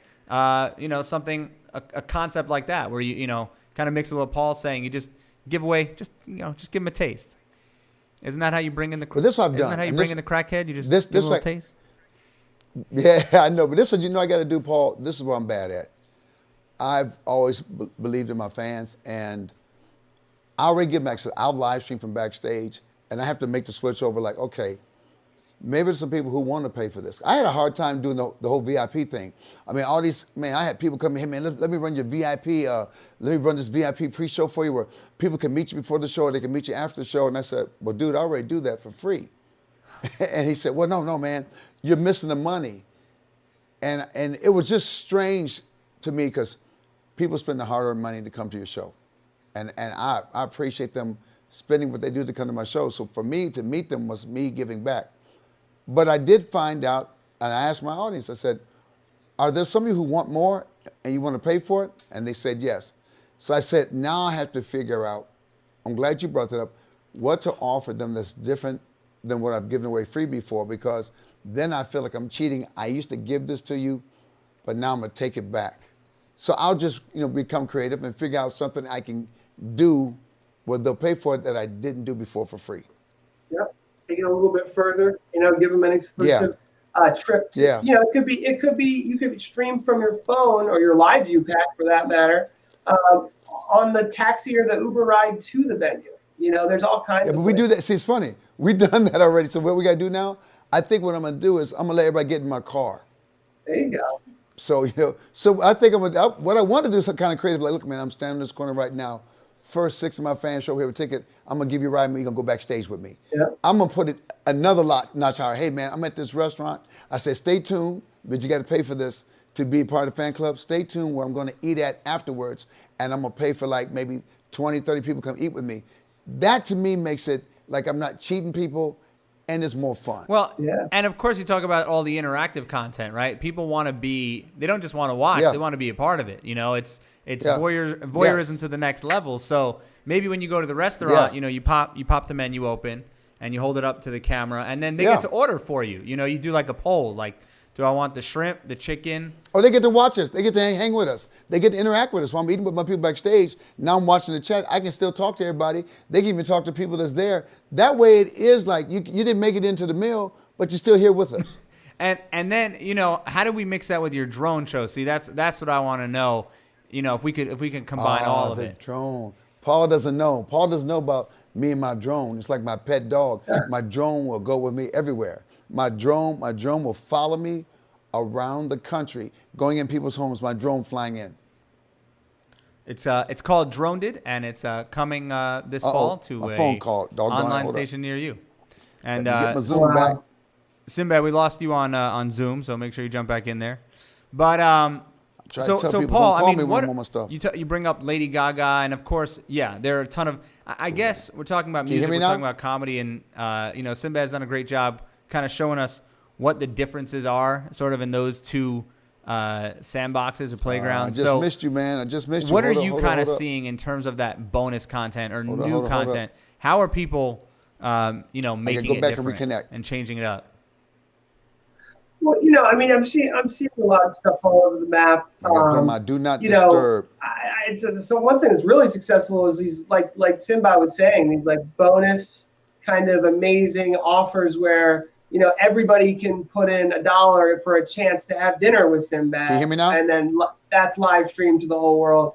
You know, something a concept like that where you know kind of mix with what Paul's saying. You just give away, just give them a taste. Isn't that how you bring in the? Well, this is what I've Isn't done. that how you And bring this- in the crackhead? You just this give them a little like- taste. Yeah, I know, but this is what you know I got to do, Paul. This is what I'm bad at. I've always believed in my fans, and I already give them access. I'll live stream from backstage, and I have to make the switch over. Like, okay, maybe there's some people who want to pay for this. I had a hard time doing the whole VIP thing. I mean, all these, man, I had people come in, hey, man, let me run your VIP, let me run this VIP pre-show for you where people can meet you before the show or they can meet you after the show. And I said, well, dude, I already do that for free. And he said, well, no, man, you're missing the money. And it was just strange to me because people spend the hard-earned money to come to your show. And I appreciate them spending what they do to come to my show. So for me to meet them was me giving back. But I did find out, and I asked my audience, I said, are there some of you who want more and you want to pay for it? And they said yes. So I said, now I have to figure out, I'm glad you brought that up, what to offer them that's different than what I've given away free before, because then I feel like I'm cheating. I used to give this to you, but now I'm going to take it back. So I'll just become creative and figure out something I can do where they'll pay for it that I didn't do before for free. Yep. Take it a little bit further, give them an exclusive trip. Yeah. It could be you could stream from your phone or your LiveU pack for that matter on the taxi or the Uber ride to the venue. There's all kinds of but we ways. do that. See, it's funny. We've done that already. So what we got to do now, I think what I'm going to do is I'm going to let everybody get in my car. There you go. So, so I think what I want to do is some kind of creative, like, look, man, I'm standing in this corner right now. First 6 of my fans show up here with a ticket. I'm going to give you a ride, and you're going to go backstage with me. Yeah. I'm going to put it another notch higher. Hey, man, I'm at this restaurant. I said, stay tuned, but you got to pay for this to be part of the fan club. Stay tuned where I'm going to eat at afterwards, and I'm going to pay for like maybe 20, 30 people come eat with me. That to me makes it like I'm not cheating people, and it's more fun. Well, Yeah. and of course you talk about all the interactive content, right? People want to they don't just want to watch, Yeah. they want to be a part of it. It's Yeah. voyeurism Yes. to the next level. So maybe when you go to the restaurant, Yeah. you pop the menu open and you hold it up to the camera, and then they Yeah. get to order for you. You do like a poll, like, do I want the shrimp, the chicken? Or they get to watch us. They get to hang with us. They get to interact with us. While I'm eating with my people backstage, now I'm watching the chat. I can still talk to everybody. They can even talk to people that's there. That way it is like you didn't make it into the meal, but you're still here with us. And then, how do we mix that with your drone show? See, that's what I want to know. If we can combine all of the it. Drone. Paul doesn't know. Paul doesn't know about me and my drone. It's like my pet dog. My drone will go with me everywhere. My drone will follow me around the country, going in people's homes, my drone flying in. It's called Droned, and it's coming this fall to my a phone call. Doggone it. online Hold station near you. And Let me get my Zoom back. Sinbad, we lost you on Zoom, so make sure you jump back in there. But Try to tell people, Paul, don't call me when what I'm on my stuff. you bring up Lady Gaga, and of course, there are a ton of. I guess we're talking about Can you hear music, me we're now? talking about comedy, and Sinbad's done a great job kind of showing us what the differences are, sort of in those two sandboxes or playgrounds. I just missed you, man. I just missed you. What are Hold you up, kind of hold up. seeing in terms of that bonus content or Hold up, new hold up, hold up. content? How are people, making go it back and different reconnect. and changing it up? Well, I'm seeing a lot of stuff all over the map. I got to put on my do not disturb. So one thing that's really successful is these like Sinbad was saying, these like bonus kind of amazing offers where everybody can put in $1 for a chance to have dinner with Sinbad. Can you hear me now? And then that's live streamed to the whole world.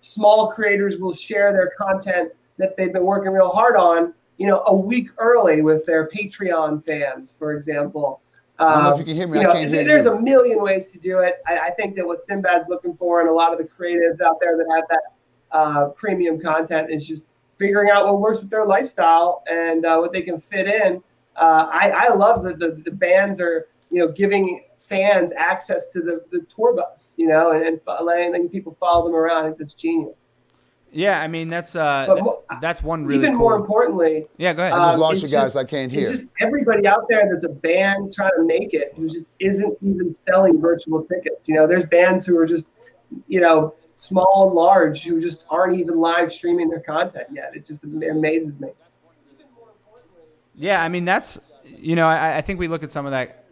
Small creators will share their content that they've been working real hard on, a week early with their Patreon fans, for example. I don't know if you can hear me. I can't hear There's you. a million ways to do it. I think that what Sinbad's looking for, and a lot of the creatives out there that have that premium content, is just figuring out what works with their lifestyle and what they can fit in. I love that the bands are giving fans access to the tour bus, and letting people follow them around. I think that's genius. Yeah, I mean that's that's one really even cool. more importantly, Yeah, go ahead. I just lost it's you guys. just- I can't hear. It's just everybody out there that's a band trying to make it who just isn't even selling virtual tickets. There's bands who are just, small and large who just aren't even live streaming their content yet. It just amazes me. Yeah, I mean that's I think we look at some of that,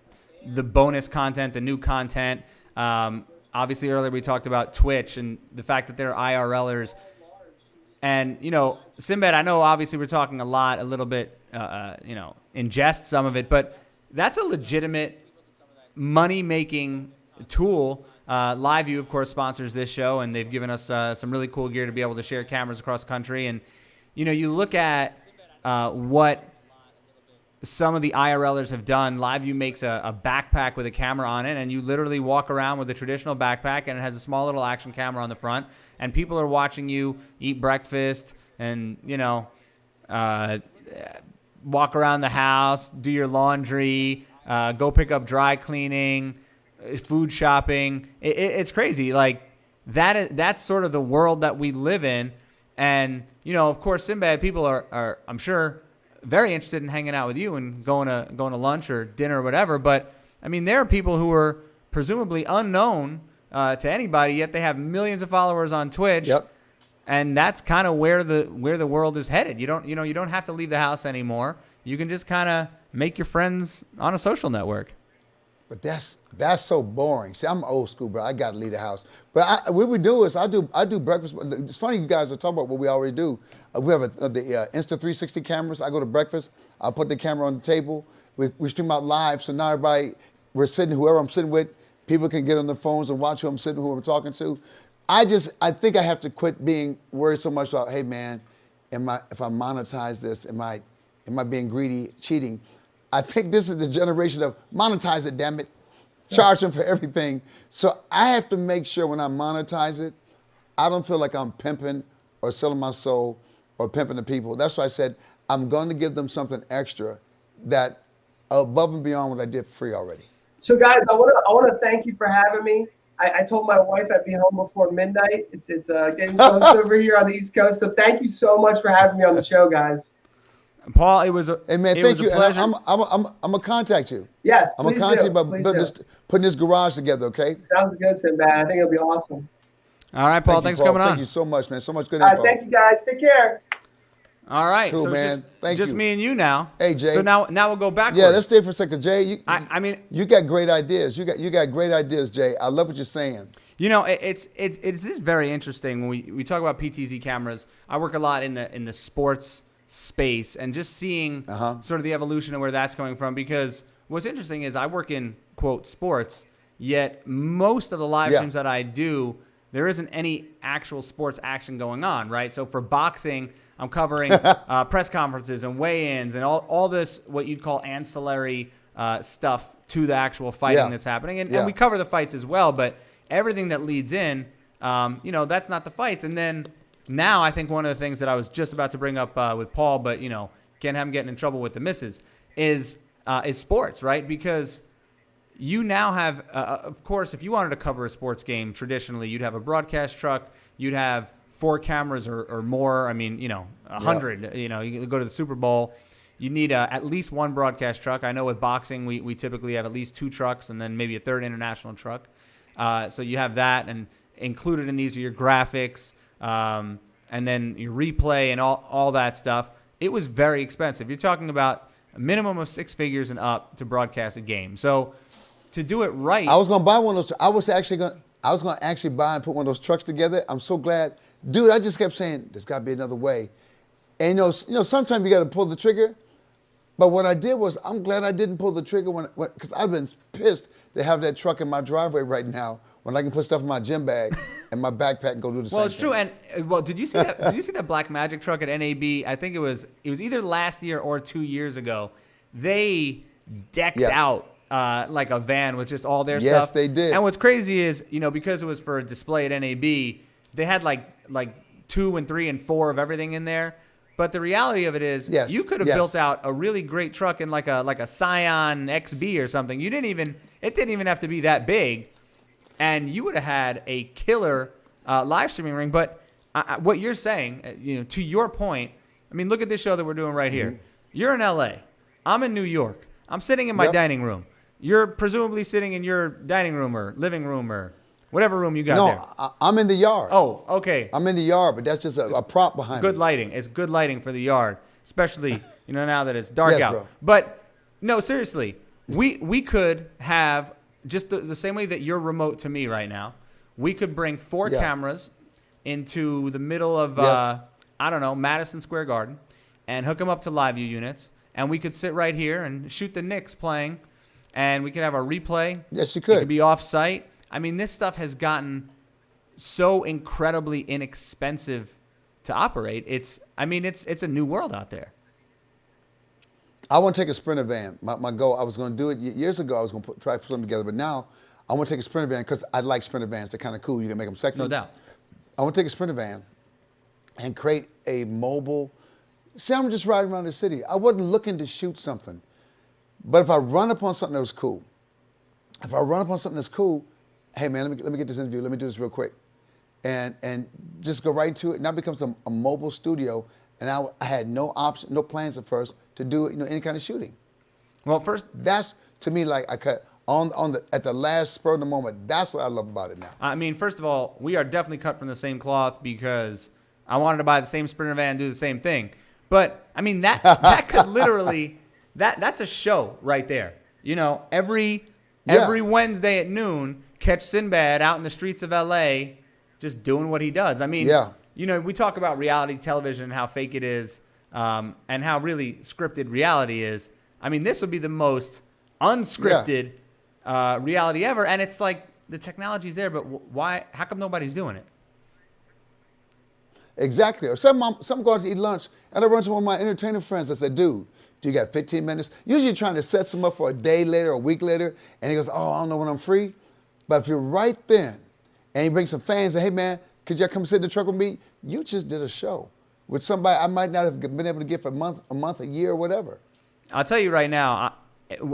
the bonus content, the new content. Obviously earlier we talked about Twitch and the fact that they're IRLers. And, Sinbad, I know obviously we're talking a little bit, ingest some of it, but that's a legitimate money-making tool. LiveU, of course, sponsors this show, and they've given us some really cool gear to be able to share cameras across the country. And, you look at what some of the IRLers have done. LiveU makes a backpack with a camera on it, and you literally walk around with a traditional backpack, and it has a small little action camera on the front, and people are watching you eat breakfast and, walk around the house, do your laundry, go pick up dry cleaning, food shopping. It's crazy. Like, that's sort of the world that we live in. And, of course, Sinbad, people are I'm sure, very interested in hanging out with you and going to lunch or dinner or whatever. But I mean, there are people who are presumably unknown to anybody, yet they have millions of followers on Twitch. Yep. And that's kind of where the world is headed. You don't have to leave the house anymore. You can just kind of make your friends on a social network. But that's so boring. See, I'm old school, bro. I got to leave the house. But what we do is I do breakfast. It's funny you guys are talking about what we already do. We have the Insta360 cameras. I go to breakfast. I put the camera on the table. We stream out live. So now everybody, whoever I'm sitting with, people can get on their phones and watch who I'm talking to. I think I have to quit being worried so much about, hey man, if I monetize this, am I being greedy, cheating? I think this is the generation of monetize it, damn it. Charge them for everything. So I have to make sure when I monetize it, I don't feel like I'm pimping or selling my soul or pimping the people. That's why I said I'm going to give them something extra that above and beyond what I did for free already. So guys, I want to thank you for having me. I told my wife I'd be home before midnight. It's getting close over here on the East Coast. So thank you so much for having me on the show, guys. Paul, it was a Hey man, it thank was you. a pleasure. And I'm gonna contact you. Yes, I'm gonna please contact do. you about Please do. putting this garage together. Okay. Sounds good, Sinbad. I think it'll be awesome. All right, Paul. Thank you, Thanks Paul. for coming on. Thank you so much, man. So much good All right, info. thank you guys. Take care. All right, Cool, so man. Thank just you. me and you now. Hey, Jay. So now we'll go backwards. Yeah, let's stay for a second, Jay. I mean, you got great ideas. You got great ideas, Jay. I love what you're saying. It's very interesting when we talk about PTZ cameras. I work a lot in the sports space and just seeing sort of the evolution of where that's coming from. Because what's interesting is I work in quote sports, yet most of the live streams that I do, there isn't any actual sports action going on, right? So for boxing, I'm covering press conferences and weigh-ins and all this what you'd call ancillary stuff to the actual fighting that's happening. And we cover the fights as well, but everything that leads in, that's not the fights. And then now I think one of the things that I was just about to bring up with Paul, but, can't have him getting in trouble with the misses, is sports, right? Because you now have, of course, if you wanted to cover a sports game, traditionally, you'd have a broadcast truck, you'd have 4 cameras or more. I mean, 100, you go to the Super Bowl, you need at least 1 broadcast truck. I know with boxing, we typically have at least 2 trucks and then maybe a 3rd international truck. So you have that, and included in these are your graphics, and then your replay and all that stuff. It was very expensive. You're talking about a minimum of 6 figures and up to broadcast a game. So to do it right, I was gonna buy one of those. I was gonna actually buy and put one of those trucks together. I'm so glad, dude. I just kept saying there's got to be another way, and sometimes you got to pull the trigger. But what I did was, I'm glad I didn't pull the trigger because I've been pissed to have that truck in my driveway right now when I can put stuff in my gym bag and my backpack and go do the same thing. Well, it's true. And did you see that? Did you see that Black Magic truck at NAB? I think it was either last year or 2 years ago. They decked out like a van with just all their stuff. Yes, they did. And what's crazy is, because it was for a display at NAB, they had like 2 and 3 and 4 of everything in there. But the reality of it is, you could have built out a really great truck in like a Scion XB or something. It didn't even have to be that big, and you would have had a killer live streaming ring. But what you're saying, to your point, I mean, look at this show that we're doing right here. You're in LA. I'm in New York. I'm sitting in my dining room. You're presumably sitting in your dining room or living room or whatever room you got there. No, I'm in the yard. Oh, okay. I'm in the yard, but that's just a prop behind Good me. lighting. It's good lighting for the yard, especially now that it's dark Yes, out. bro. But no, seriously, we could have just the same way that you're remote to me right now. We could bring 4 cameras into the middle of Madison Square Garden, and hook them up to LiveU units, and we could sit right here and shoot the Knicks playing, and we could have our replay. Yes, you could. It could be off-site. I mean, this stuff has gotten so incredibly inexpensive to operate. It's a new world out there. I want to take a Sprinter van. My goal, I was going to do it years ago. I was going to try to put them together, but now I want to take a Sprinter van because I like Sprinter vans. They're kind of cool. You can make them sexy. No doubt. I want to take a Sprinter van and create a mobile. See, I'm just riding around the city. I wasn't looking to shoot something, but if I run upon something that was cool, hey man, let me get this interview. Let me do this real quick, and just go right into it. Now it becomes a mobile studio, and I had no option, no plans at first to do any kind of shooting. Well, first, That's to me like I cut at the last spur of the moment. That's what I love about it now. I mean, first of all, we are definitely cut from the same cloth because I wanted to buy the same Sprinter van and do the same thing. But I mean, that could literally that's a show right there. Every Wednesday at noon, catch Sinbad out in the streets of LA, just doing what he does. I mean, we talk about reality television and how fake it is, and how really scripted reality is. I mean, this would be the most unscripted reality ever, and it's like the technology's there, but why? How come nobody's doing it? Exactly. Or some go out to eat lunch, and I run to one of my entertainer friends. I said, dude, do you got 15 minutes? Usually you're trying to set some up for a day later, a week later, and he goes, oh, I don't know when I'm free. But if you're right then, and you bring some fans and, hey, man, could y'all come sit in the truck with me? You just did a show with somebody I might not have been able to get for a month, a year, or whatever. I'll tell you right now,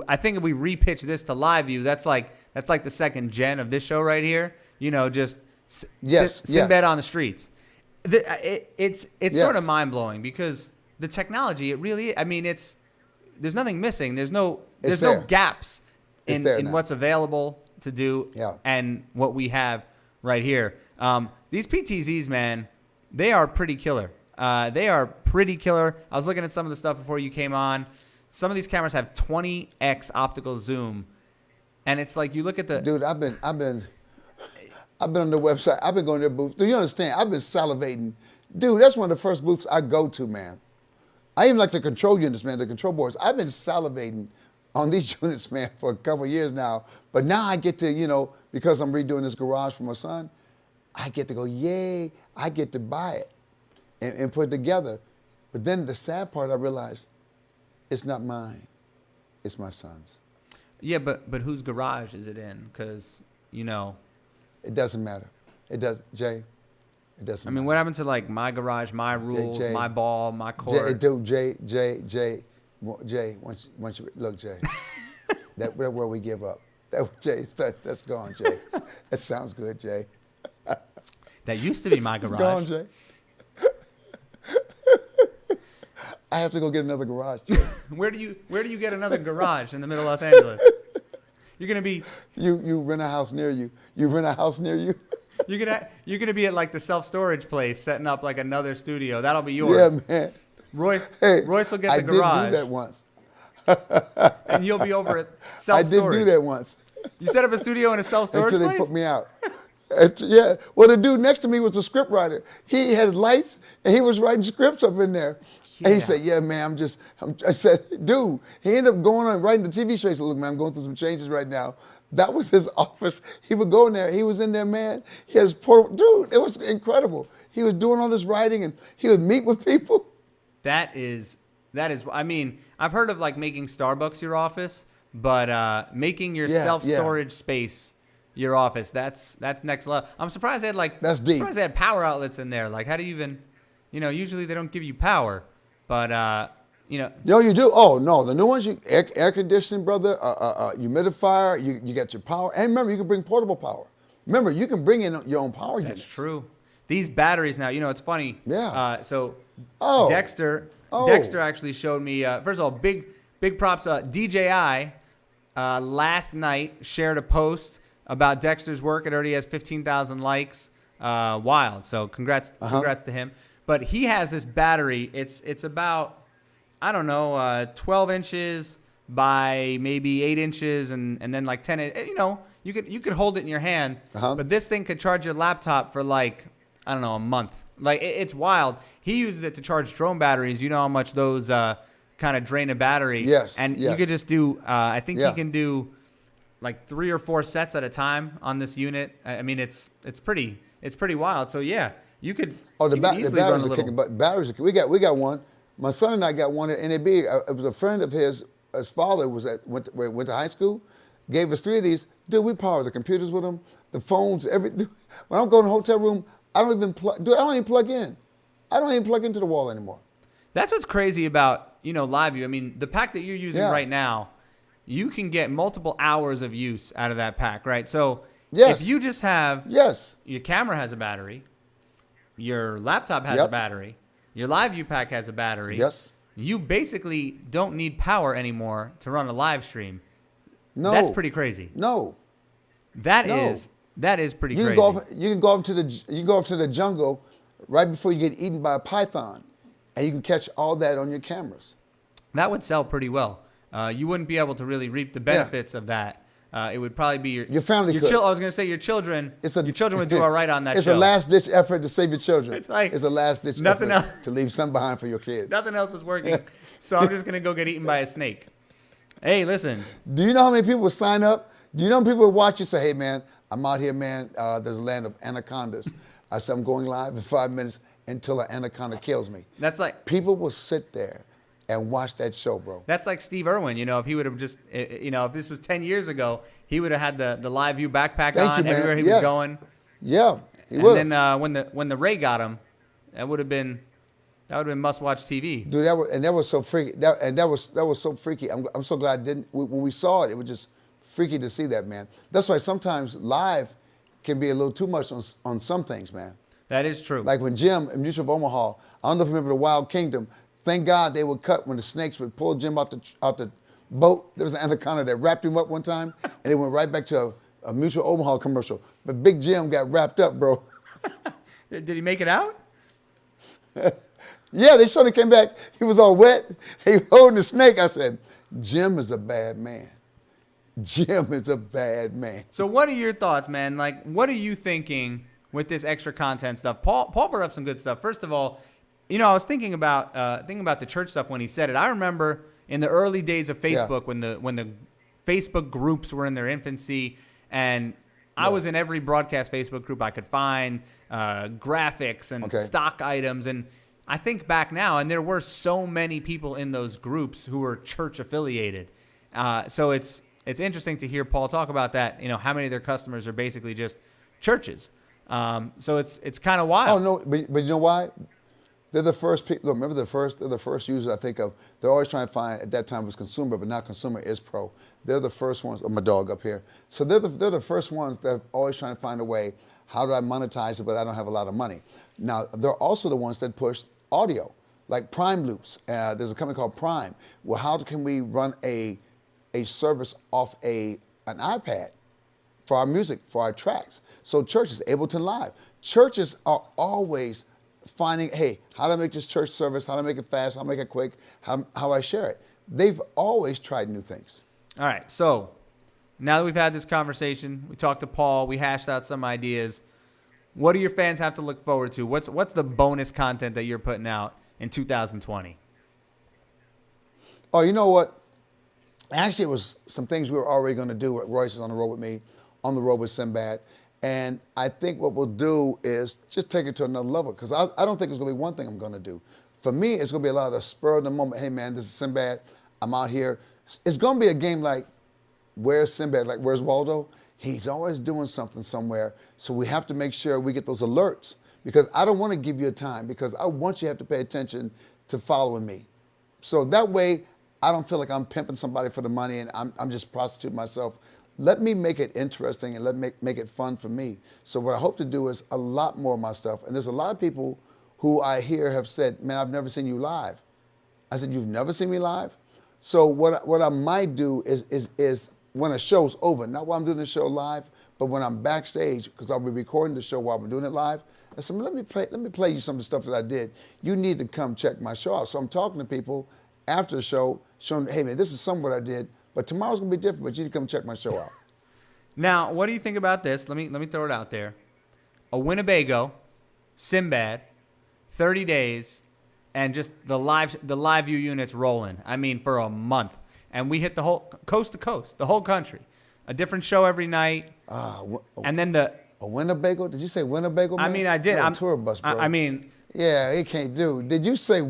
I think if we repitch this to LiveU, that's like the second gen of this show right here. Just Sinbad on the streets. It's sort of mind blowing because the technology, it really, I mean, there's nothing missing. There's no gaps in what's available to do and what we have right here. These PTZs, man, they are pretty killer. I was looking at some of the stuff before you came on. Some of these cameras have 20x optical zoom, and it's like you look at the dude. I've been on the website. I've been going to their booths. Do you understand? I've been salivating, dude. That's one of the first booths I go to, man. I even like the control units, man. The control boards. I've been salivating on these units, man, for a couple of years now. But now I get to, because I'm redoing this garage for my son, I get to go, yay! I get to buy it and put it together. But then the sad part, I realized. It's not mine. It's my son's. Yeah, but whose garage is it in? Because, It doesn't matter. It does, Jay. It doesn't matter. I mean, what happened to, like, my garage, my rules, Jay, my ball, my court? Jay, once you, look, Jay, that's where we give up. That's gone, Jay. That sounds good, Jay. That used to be my garage. It's gone, Jay. I have to go get another garage, Jay. Where do you get another garage in the middle of Los Angeles? You're gonna be you rent a house near you. You rent a house near you. You're gonna be at like the self-storage place setting up like another studio. That'll be yours. Yeah, man. Royce will get the garage. I did do that once. And you'll be over at self-storage. I did do that once. You set up a studio in a self-storage place? Until they put me out. Yeah. Well, the dude next to me was a script writer. He had lights, and he was writing scripts up in there. Yeah. And he said, yeah, man, I said, dude, he ended up going on writing the TV show. He said, look, man, I'm going through some changes right now. That was his office. He would go in there. He was in there, man. He has dude, it was incredible. He was doing all this writing, and he would meet with people. That is, I mean, I've heard of like making Starbucks your office, but making your self-storage space your office, that's next level. I'm surprised they had that's deep. Surprised they had power outlets in there. Like, how do you even, usually they don't give you power, but No, you do. Oh no, the new ones, you air conditioning, brother, humidifier. You got your power, and remember, you can bring portable power. Remember, you can bring in your own power units. That's true. these batteries now, it's funny. Yeah. So Oh. Dexter Oh. actually showed me, first of all, big props. DJI last night shared a post about Dexter's work. It already has 15,000 likes. Wild. So congrats to him. But he has this battery. It's about, I don't know, 12 inches by maybe 8 inches and then like 10. You could hold it in your hand. But this thing could charge your laptop for like, I don't know, a month. Like it's wild. He uses it to charge drone batteries. You know how much those kind of drain a battery. Yes. And yes. you could just do. I think Yeah. he can do like 3 or 4 sets at a time on this unit. I mean, it's pretty wild. So yeah, you could. Oh, the you could easily run batteries a are little. kicking. But batteries, we got one. My son and I got one at NAB. It was a friend of his. His father went to high school. Gave us 3 of these. Dude, we power the computers with them, the phones, everything. When I'm going to a hotel room, I don't even plug. Dude, I don't even plug in. I don't even plug into the wall anymore. That's what's crazy about LiveU. I mean, the pack that you're using right now, you can get multiple hours of use out of that pack, right? So Yes. if you just have Yes. your camera has a battery, your laptop has a battery, your LiveU pack has a battery. Yes. You basically don't need power anymore to run a live stream. No. That's pretty crazy. No. That No. is pretty You crazy. can go off to the jungle right before you get eaten by a python, and you can catch all that on your cameras. That would sell pretty well. You wouldn't be able to really reap the benefits of that. It would probably be Your family could. I was going to say your children. Your children would do all right on that It's show. a last-ditch effort to save your children. It's like a last-ditch nothing effort else- to leave some behind for your kids. Nothing else is working, so I'm just going to go get eaten by a snake. Hey, listen. Do you know how many people will sign up? Do you know how many people will watch you say, hey, man, I'm out here, man. There's a land of anacondas. I said, I'm going live in 5 minutes until an anaconda kills me. That's like People will sit there and watch that show, bro. That's like Steve Irwin. If he would have just, if this was 10 years ago, he would have had the LiveU backpack Thank on you, man. everywhere he Yes. was going. Yeah, he And would. then when the Ray got him, that would have been must-watch TV. Dude, that was so freaky. That was so freaky. I'm so glad I didn't. When we saw it, it was just freaky to see that, man. That's why sometimes live can be a little too much on some things, man. That is true. Like when Jim in Mutual of Omaha, I don't know if you remember the Wild Kingdom. Thank God they would cut when the snakes would pull Jim out the boat. There was an anaconda that wrapped him up one time, and it went right back to a Mutual Omaha commercial. But Big Jim got wrapped up, bro. Did he make it out? Yeah, they showed he came back. He was all wet. He was holding the snake. I said, Jim is a bad man. Jim is a bad man. So what are your thoughts, man? Like, what are you thinking with this extra content stuff? Paul brought up some good stuff. First of all, I was thinking about the church stuff when he said it. I remember in the early days of Facebook when the Facebook groups were in their infancy, and I was in every broadcast Facebook group I could find, graphics and stock items. And I think back now, and there were so many people in those groups who were church affiliated. So it's interesting to hear Paul talk about that. How many of their customers are basically just churches. So it's kind of wild. Oh no, but you know why? They're the first people. Remember they're the first users I think of. They're always trying to find. At that time it was consumer, but now consumer is pro. They're the first ones. Oh, my dog up here. So they're the first ones that are always trying to find a way. How do I monetize it? But I don't have a lot of money. Now they're also the ones that push audio, like Prime Loops. There's a company called Prime. Well, how can we run a service off an iPad for our music, for our tracks? So churches, Ableton Live. Churches are always finding, hey, how do I make this church service? How do I make it fast? How do I make it quick? How I share it? They've always tried new things. All right, so now that we've had this conversation, we talked to Paul, we hashed out some ideas. What do your fans have to look forward to? What's the bonus content that you're putting out in 2020? Oh, you know what? Actually, it was some things we were already going to do. Royce is on the road with me, on the road with Sinbad. And I think what we'll do is just take it to another level, because I don't think it's going to be one thing I'm going to do. For me, it's going to be a lot of spur of the moment. Hey, man, this is Sinbad. I'm out here. It's going to be a game like, where's Sinbad? Like, where's Waldo? He's always doing something somewhere. So we have to make sure we get those alerts, because I don't want to give you a time, because I want you to have to pay attention to following me. So that way, I don't feel like I'm pimping somebody for the money and I'm just prostituting myself let me make it interesting and make it fun for me. So what I hope to do is a lot more of my stuff. And there's a lot of people who I hear have said, man, I've never seen you live. I said, you've never seen me live? So what I might do is when a show's over, not while I'm doing the show live, but when I'm backstage, because I'll be recording the show while I'm doing it live, I said, let me play you some of the stuff that I did. You need to come check my show out. So I'm talking to people after the show, showing, hey man, this is some of what I did, but tomorrow's gonna be different, but you need to come check my show out. Now, what do you think about this? Let me throw it out there. A Winnebago, Sinbad, 30 days, and just the LiveU units rolling. I mean, for a month. And we hit the whole coast to coast, the whole country. A different show every night. And then a Winnebago? Did you say Winnebago, man? I mean, I did. I'm a tour bus, bro. I mean, yeah, it can't do. Did you say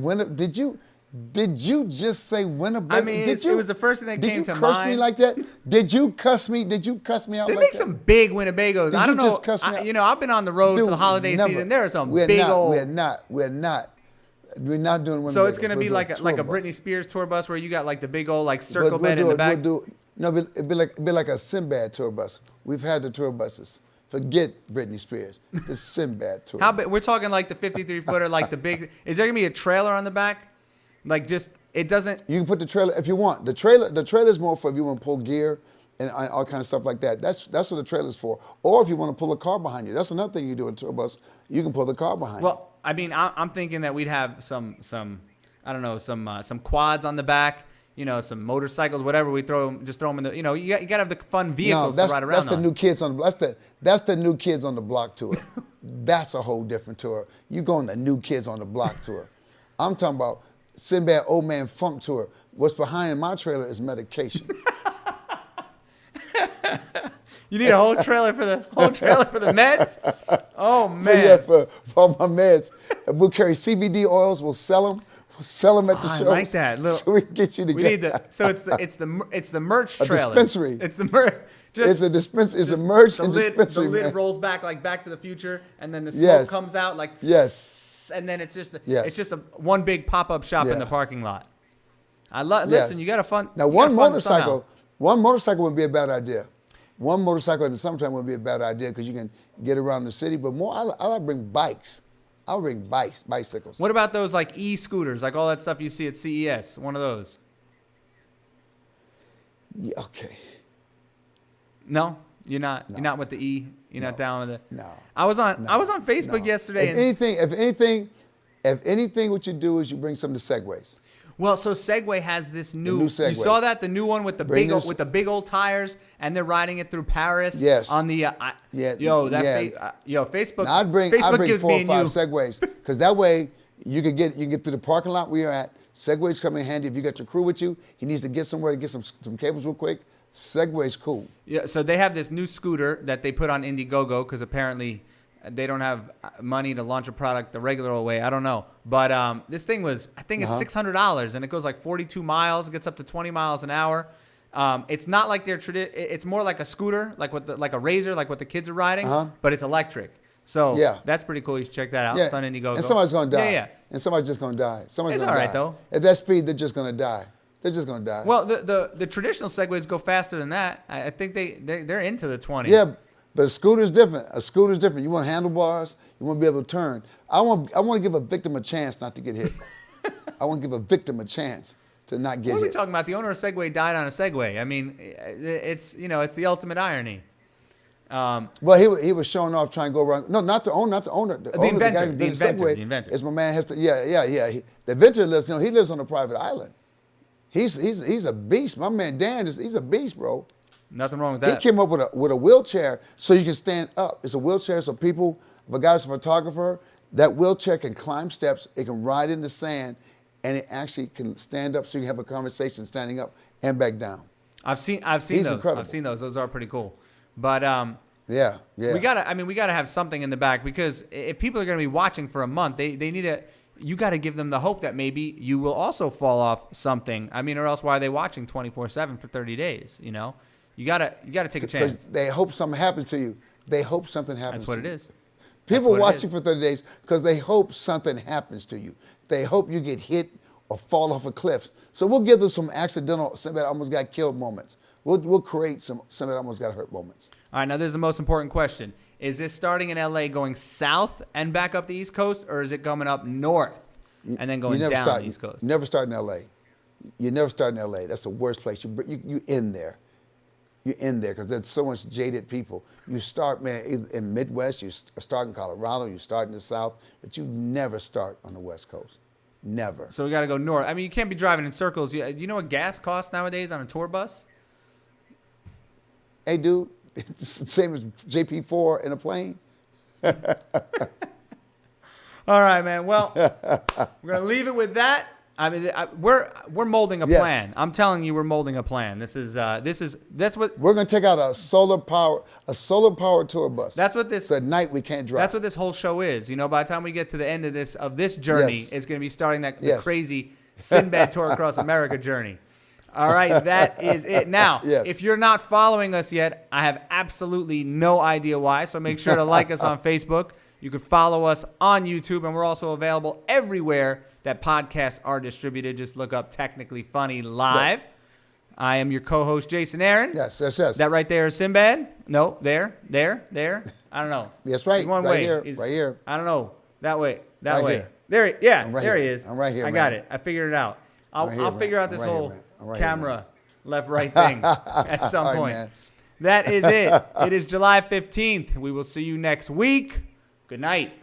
Did you just say Winnebago? I mean, it was the first thing that came to mind. Did you curse me like that? Did you cuss me? Did you cuss me out they like make that? some big Winnebagos. I don't know. Just cuss me out? You know, I've been on the road for the holiday season. There are some big old. We're not doing Winnebago. So it's going to be like a Britney Spears tour bus where you got like the big old like circle bed in the back. No, it'd be like a Sinbad tour bus. We've had the tour buses. Forget Britney Spears. The Sinbad tour. How big? We're talking like the 53-footer, like the big. Is there going to be a trailer on the back? Like just it doesn't. You can put the trailer if you want. The trailer is more for if you want to pull gear and all kind of stuff like that. That's what the trailer's for. Or if you want to pull a car behind you. That's another thing you do in a tour bus. You can pull the car behind you. Well, I mean, I'm thinking that we'd have some I don't know, some quads on the back. You know, some motorcycles, whatever. We throw them in the. You know, you got to have the fun vehicles to ride around. That's the new kids on that's the new kids on the block tour. That's a whole different tour. You going the new kids on the block tour. I'm talking about Sinbad Old Man Funk tour. What's behind my trailer is medication. You need a whole trailer for the meds? Oh man. For my meds. We'll carry CBD oils. We'll sell them. We'll sell them at the show. I like that. So we can get you together. We need the. So it's the merch trailer. A dispensary. It's the merch. It's a dispensary. It's a merch and dispensary. The lid man. rolls back like Back to the Future, and then the smoke comes out like. Yes. And then it's just one big pop-up shop in the parking lot. Listen, you got a fun. Now one motorcycle would be a bad idea. One motorcycle in the summertime would be a bad idea because you can get around the city. But more, I like to bring bikes. I would bring bicycles. What about those like e-scooters, like all that stuff you see at CES? One of those. Yeah, okay. No, you're not. No. You're not with the E. You're not down with it. No. I was on Facebook yesterday. If anything, what you do is you bring some of the Segways. Well, so Segway has this new Segways. You saw that, the new one with the big old tires, and they're riding it through Paris. Yes. On the Facebook. Now I'd bring gives 4 me or 5 Segways because that way you can get through the parking lot where you're at. Segways come in handy if you got your crew with you. He needs to get somewhere to get some cables real quick. Segway's cool. Yeah. So they have this new scooter that they put on Indiegogo because apparently they don't have money to launch a product the regular way. I don't know. But this thing was, I think it's $600, and it goes like 42 miles. It gets up to 20 miles an hour. It's not like it's more like a scooter, like a Razor, like what the kids are riding, but it's electric. So that's pretty cool. You should check that out. It's on Indiegogo. And somebody's going to die. Yeah. And somebody's just going to die. It's all right, though. At that speed, they're just going to die. They're just going to die. Well, the traditional Segways go faster than that. I think they're into the 20s. Yeah. But a scooter's different. You want handlebars. You want to be able to turn. I want to give a victim a chance not to get hit. I want to give a victim a chance to not get hit. What are we talking about? The owner of Segway died on a Segway. I mean, it's the ultimate irony. Well, he was showing off trying to go around. No, not the owner. The inventor. The inventor. It's my man. The inventor lives. He lives on a private island. He's a beast. My man Dan he's a beast, bro. Nothing wrong with that. He came up with a wheelchair so you can stand up. It's a wheelchair so people, if a guy's a photographer, that wheelchair can climb steps, it can ride in the sand, and it actually can stand up so you can have a conversation standing up and back down. I've seen He's those. Incredible. I've seen those. Those are pretty cool. But yeah. We gotta have something in the back because if people are gonna be watching for a month, they need to. You got to give them the hope that maybe you will also fall off something. I mean, or else why are they watching 24/7 for 30 days? You know. You gotta take a chance. They hope something happens to you. They hope something happens. That's what it is. People are watching for 30 days because they hope something happens to you. They hope you get hit or fall off a cliff. So we'll give them some accidental, somebody almost got killed moments. We'll create some that almost got hurt moments. All right, now there's the most important question. Is this starting in LA going south and back up the East Coast, or is it coming up north and then going down the East Coast? You never start in LA. You never start in LA. That's the worst place. You end there. You're in there because there's so much jaded people. You start, man, in Midwest, you start in Colorado, you start in the South, but you never start on the West Coast. Never. So we got to go north. I mean, you can't be driving in circles. You know what gas costs nowadays on a tour bus? Hey, dude, it's the same as JP4 in a plane. All right, man. Well, we're going to leave it with that. I mean, we're molding a plan. I'm telling you, we're molding a plan. That's what we're going to take out a solar power tour bus. That's what this. So at night we can't drive. That's what this whole show is. You know, by the time we get to the end of this journey, it's going to be starting the crazy Sinbad tour across America journey. All right, that is it. Now, if you're not following us yet, I have absolutely no idea why. So make sure to like us on Facebook. You can follow us on YouTube, and we're also available everywhere that podcasts are distributed. Just look up Technically Funny Live. Right. I am your co-host, Jason Aron. Yes. That right there is Sinbad? No, there. I don't know. That's right. One right way. Here. Right here. I don't know. That way. Right way. Here. There he is. I'm right here, I got it. I figured it out. I'll figure out this whole camera left-right thing at some point. Man. That is it. It is July 15th. We will see you next week. Good night.